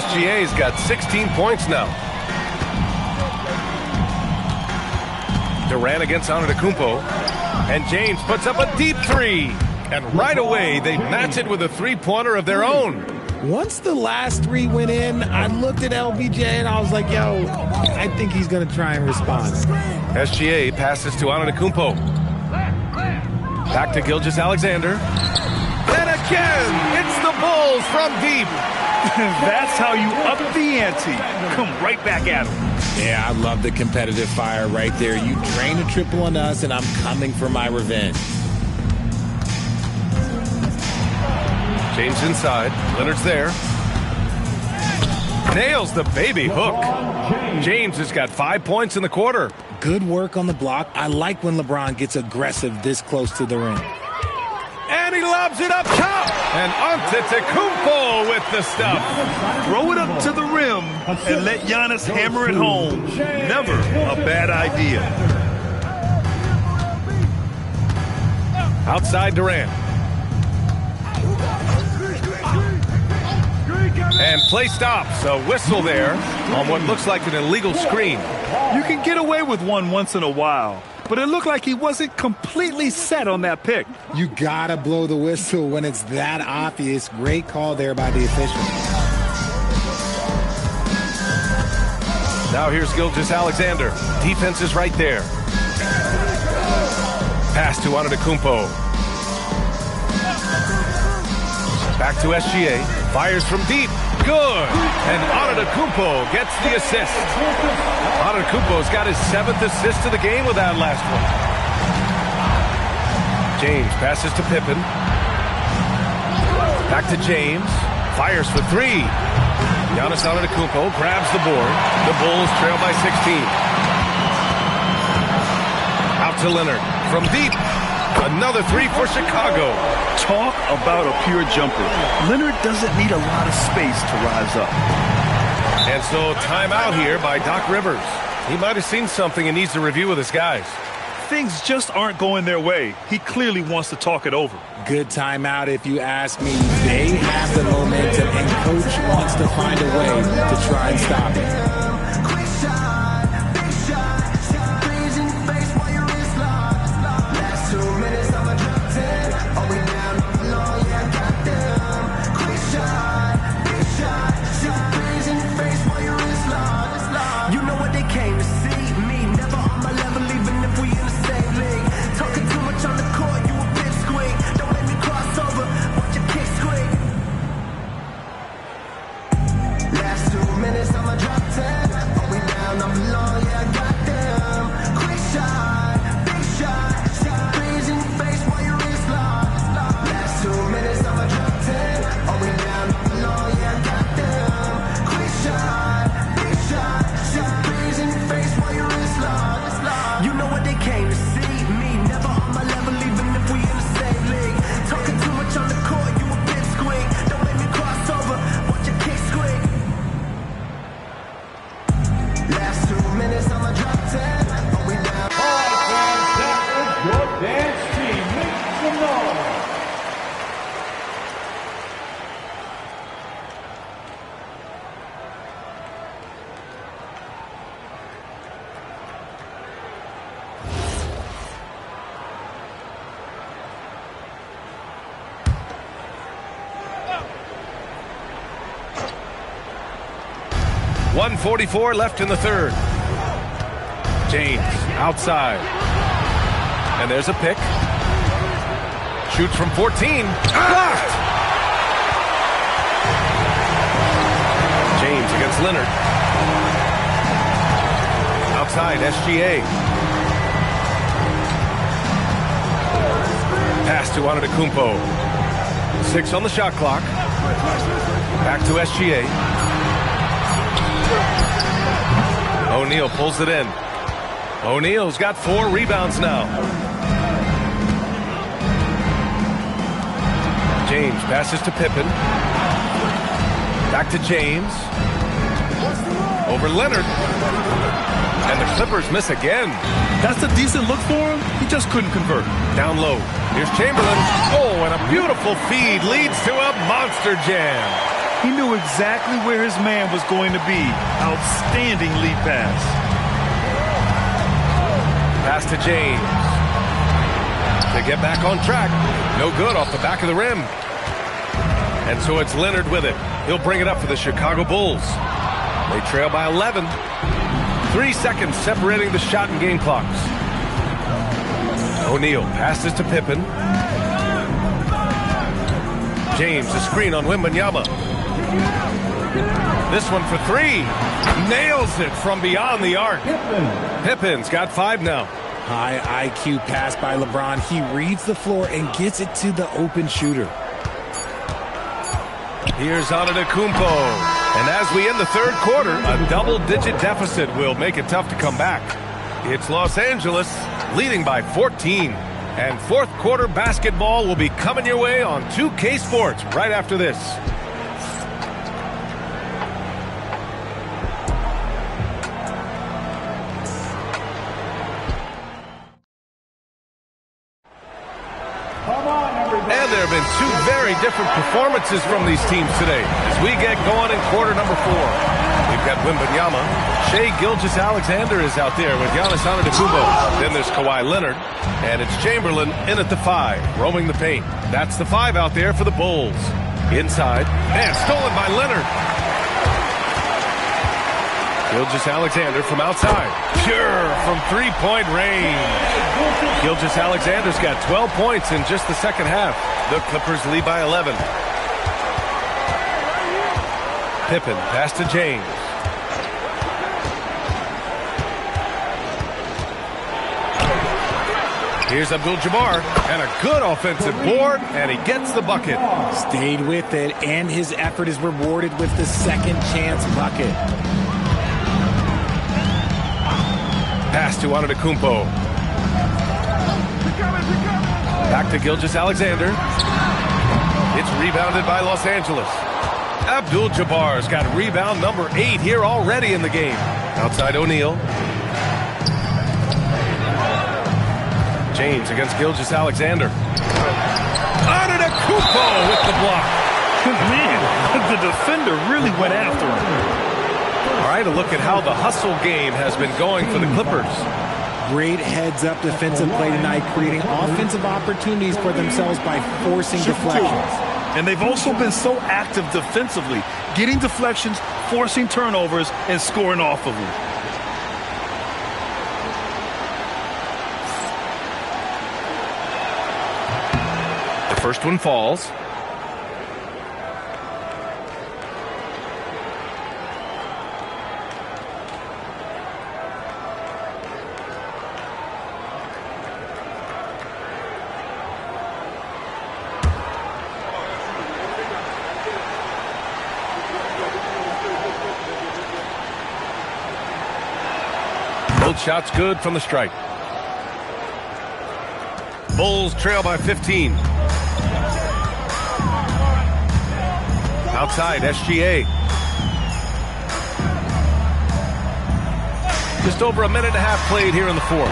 SGA's got 16 points now. Durant against Antetokounmpo. And James puts up a deep three. And right away, they match it with a three-pointer of their own. Once the last three went in, I looked at LBJ and I was like, yo, I think he's going to try and respond. SGA passes to Antetokounmpo. Back to Gilgeous-Alexander. And again, it's the Bulls from deep. That's how you up the ante. Come right back at him. Yeah, I love the competitive fire right there. You drain a triple on us, and I'm coming for my revenge. James inside. Leonard's there. Nails the baby hook. James has got 5 points in the quarter. Good work on the block. I like when LeBron gets aggressive this close to the rim. And he lobs it up top. And Antetokounmpo with the stuff. Throw it up to the rim and let Giannis hammer it home. Never a bad idea. Outside Durant. And play stops. A whistle there on what looks like an illegal screen. You can get away with one once in a while, but it looked like he wasn't completely set on that pick. You gotta blow the whistle when it's that obvious. Great call there by the official. Now here's Gilgeous-Alexander. Defense is right there. Pass to Antetokounmpo. Back to SGA. Fires from deep. Good. And Antetokounmpo gets the assist. Antetokounmpo's got his 7th assist of the game with that last one. James passes to Pippen. Back to James. Fires for three. Giannis Antetokounmpo grabs the board. The Bulls trail by 16. Out to Leonard. From deep. Another three for Chicago. Talk about a pure jumper. Leonard doesn't need a lot of space to rise up. And so timeout here by Doc Rivers. He might have seen something and needs to review with his guys. Things just aren't going their way. He clearly wants to talk it over. Good timeout if you ask me. They have the momentum and coach wants to find a way to try and stop it. Last 2 minutes, I'm a drop 10. 1:44 left in the third. James outside. And there's a pick. Shoots from 14. Blocked! James against Leonard. Outside, SGA. Pass to Antetokounmpo. 6 on the shot clock. Back to SGA. O'Neal pulls it in. O'Neal's got 4 rebounds now. James passes to Pippen. Back to James. Over Leonard. And the Clippers miss again. That's a decent look for him. He just couldn't convert. Down low. Here's Chamberlain. Oh, and a beautiful feed leads to a monster jam. He knew exactly where his man was going to be. Outstanding lead pass. Pass to James. They get back on track. No good off the back of the rim. And so it's Leonard with it. He'll bring it up for the Chicago Bulls. They trail by 11. 3 seconds separating the shot and game clocks. O'Neal passes to Pippen. James, a screen on Wembanyama. This one for 3. Nails it from beyond the arc. Pippen's got 5 now. High IQ pass by LeBron. He reads the floor and gets it to the open shooter. Here's Antetokounmpo. And as we end the third quarter, a double-digit deficit will make it tough to come back. It's Los Angeles leading by 14. And fourth quarter basketball will be coming your way on 2K Sports right after this. And there have been 2 very different performances from these teams today as we get going in quarter number 4. We've got Wembanyama. Shai Gilgeous-Alexander is out there with Giannis Antetokounmpo. Then there's Kawhi Leonard. And it's Chamberlain in at the 5, roaming the paint. That's the 5 out there for the Bulls. Inside. And stolen by Leonard. Gilgeous-Alexander from outside. Pure from 3-point range. Gilgeous-Alexander's got 12 points in just the second half. The Clippers lead by 11. Pippen pass to James. Here's Abdul-Jabbar, and a good offensive board, and he gets the bucket. Stayed with it, and his effort is rewarded with the second chance bucket. Pass to Antetokounmpo. Back to Gilgeous-Alexander. It's rebounded by Los Angeles. Abdul-Jabbar's got rebound number 8 here already in the game. Outside O'Neal. James against Gilgeous-Alexander. Antetokounmpo with the block. Man, the defender really went after him. All right, a look at how the hustle game has been going for the Clippers. Great heads-up defensive play tonight, creating offensive opportunities for themselves by forcing deflections. And they've also been so active defensively, getting deflections, forcing turnovers, and scoring off of them. The first one falls. Both shots good from the stripe. Bulls trail by 15. Outside, SGA. Just over a minute and a half played here in the fourth.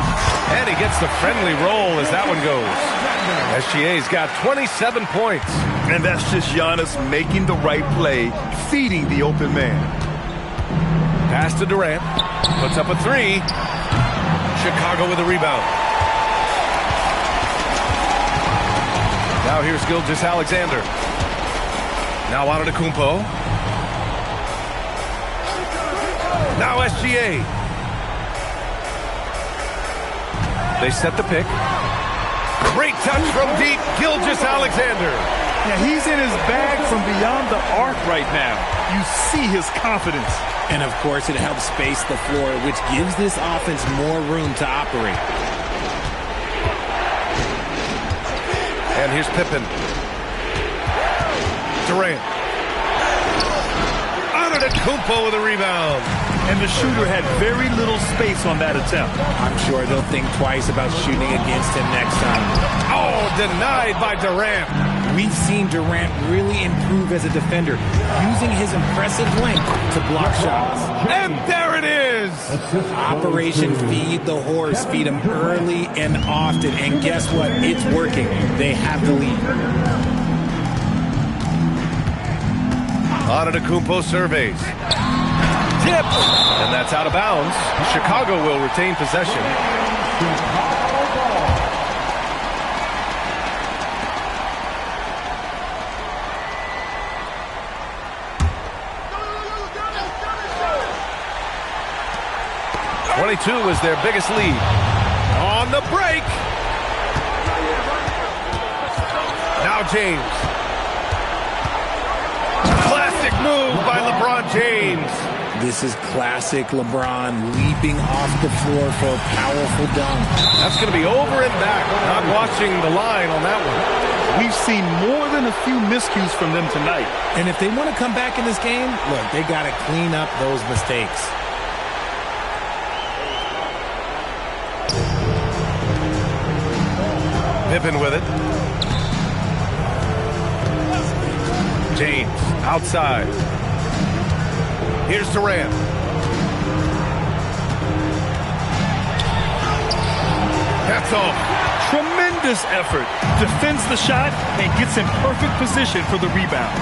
And he gets the friendly roll as that one goes. SGA's got 27 points. And that's just Giannis making the right play, feeding the open man. Pass to Durant. Puts up a 3. Chicago with a rebound. Now here's Gilgeous-Alexander. Now Antetokounmpo. Now SGA. They set the pick. Great touch from deep, Gilgeous-Alexander. Yeah, he's in his bag from beyond the arc right now. You see his confidence. And, of course, it helps space the floor, which gives this offense more room to operate. And here's Pippen. Durant. Antetokounmpo with a rebound. And the shooter had very little space on that attempt. I'm sure they'll think twice about shooting against him next time. Oh, denied by Durant. We've seen Durant really improve as a defender, using his impressive length to block shots. And there it is! Operation Feed the Horse. Feed him early and often. And guess what? It's working. They have the lead. Antetokounmpo surveys. Tip! And that's out of bounds. Chicago will retain possession. .22 is their biggest lead. On the break. Now James. Classic move by LeBron James. This is classic LeBron leaping off the floor for a powerful dunk. That's going to be over and back. Not watching the line on that one. We've seen more than a few miscues from them tonight. And if they want to come back in this game, look, they got to clean up those mistakes. Pippen with it. James outside. Here's Durant. That's off. Tremendous effort. Defends the shot and gets in perfect position for the rebound.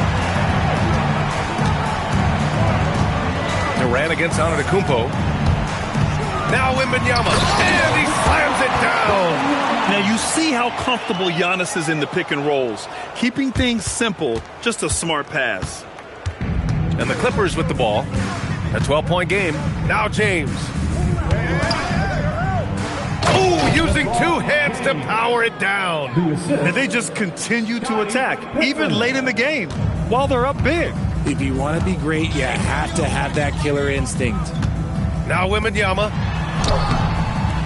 Durant against Antetokounmpo. Now Wembanyama. And he slams it down. Now you see how comfortable Giannis is in the pick and rolls. Keeping things simple, just a smart pass. And the Clippers with the ball. A 12-point game. Now James. Oh, using two hands to power it down. And they just continue to attack, even late in the game, while they're up big. If you want to be great, you have to have that killer instinct. Now Wembanyama.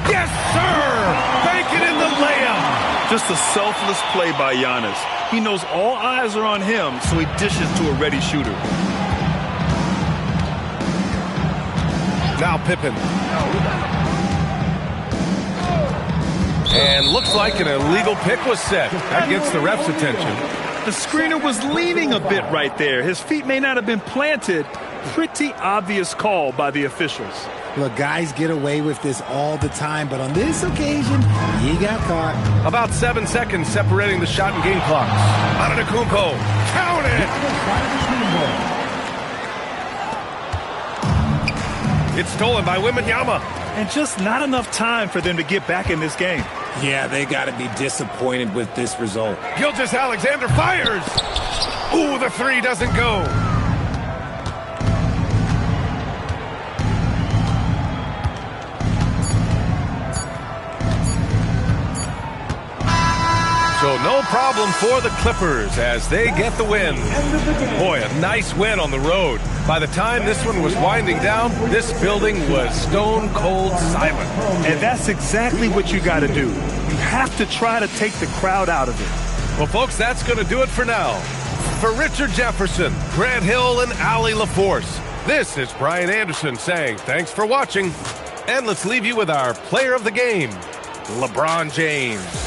Yes, sir! Bank it in the layup. Just a selfless play by Giannis. He knows all eyes are on him, so he dishes to a ready shooter. Now Pippen. And looks like an illegal pick was set. That gets the ref's attention. The screener was leaning a bit right there. His feet may not have been planted. Pretty obvious call by the officials. Look, guys get away with this all the time, but on this occasion, he got caught. About 7 seconds separating the shot and game clocks. Antetokounmpo. Count it! It's stolen by Wembanyama. And just not enough time for them to get back in this game. Yeah, they got to be disappointed with this result. Gilgeous-Alexander fires. Ooh, the three doesn't go. So no problem for the Clippers as they get the win. Boy, a nice win on the road. By the time this one was winding down, this building was stone cold silent. And that's exactly what you got to do. You have to try to take the crowd out of it. Well, folks, that's going to do it for now. For Richard Jefferson, Grant Hill, and Allie LaForce, this is Brian Anderson saying thanks for watching. And let's leave you with our player of the game, LeBron James.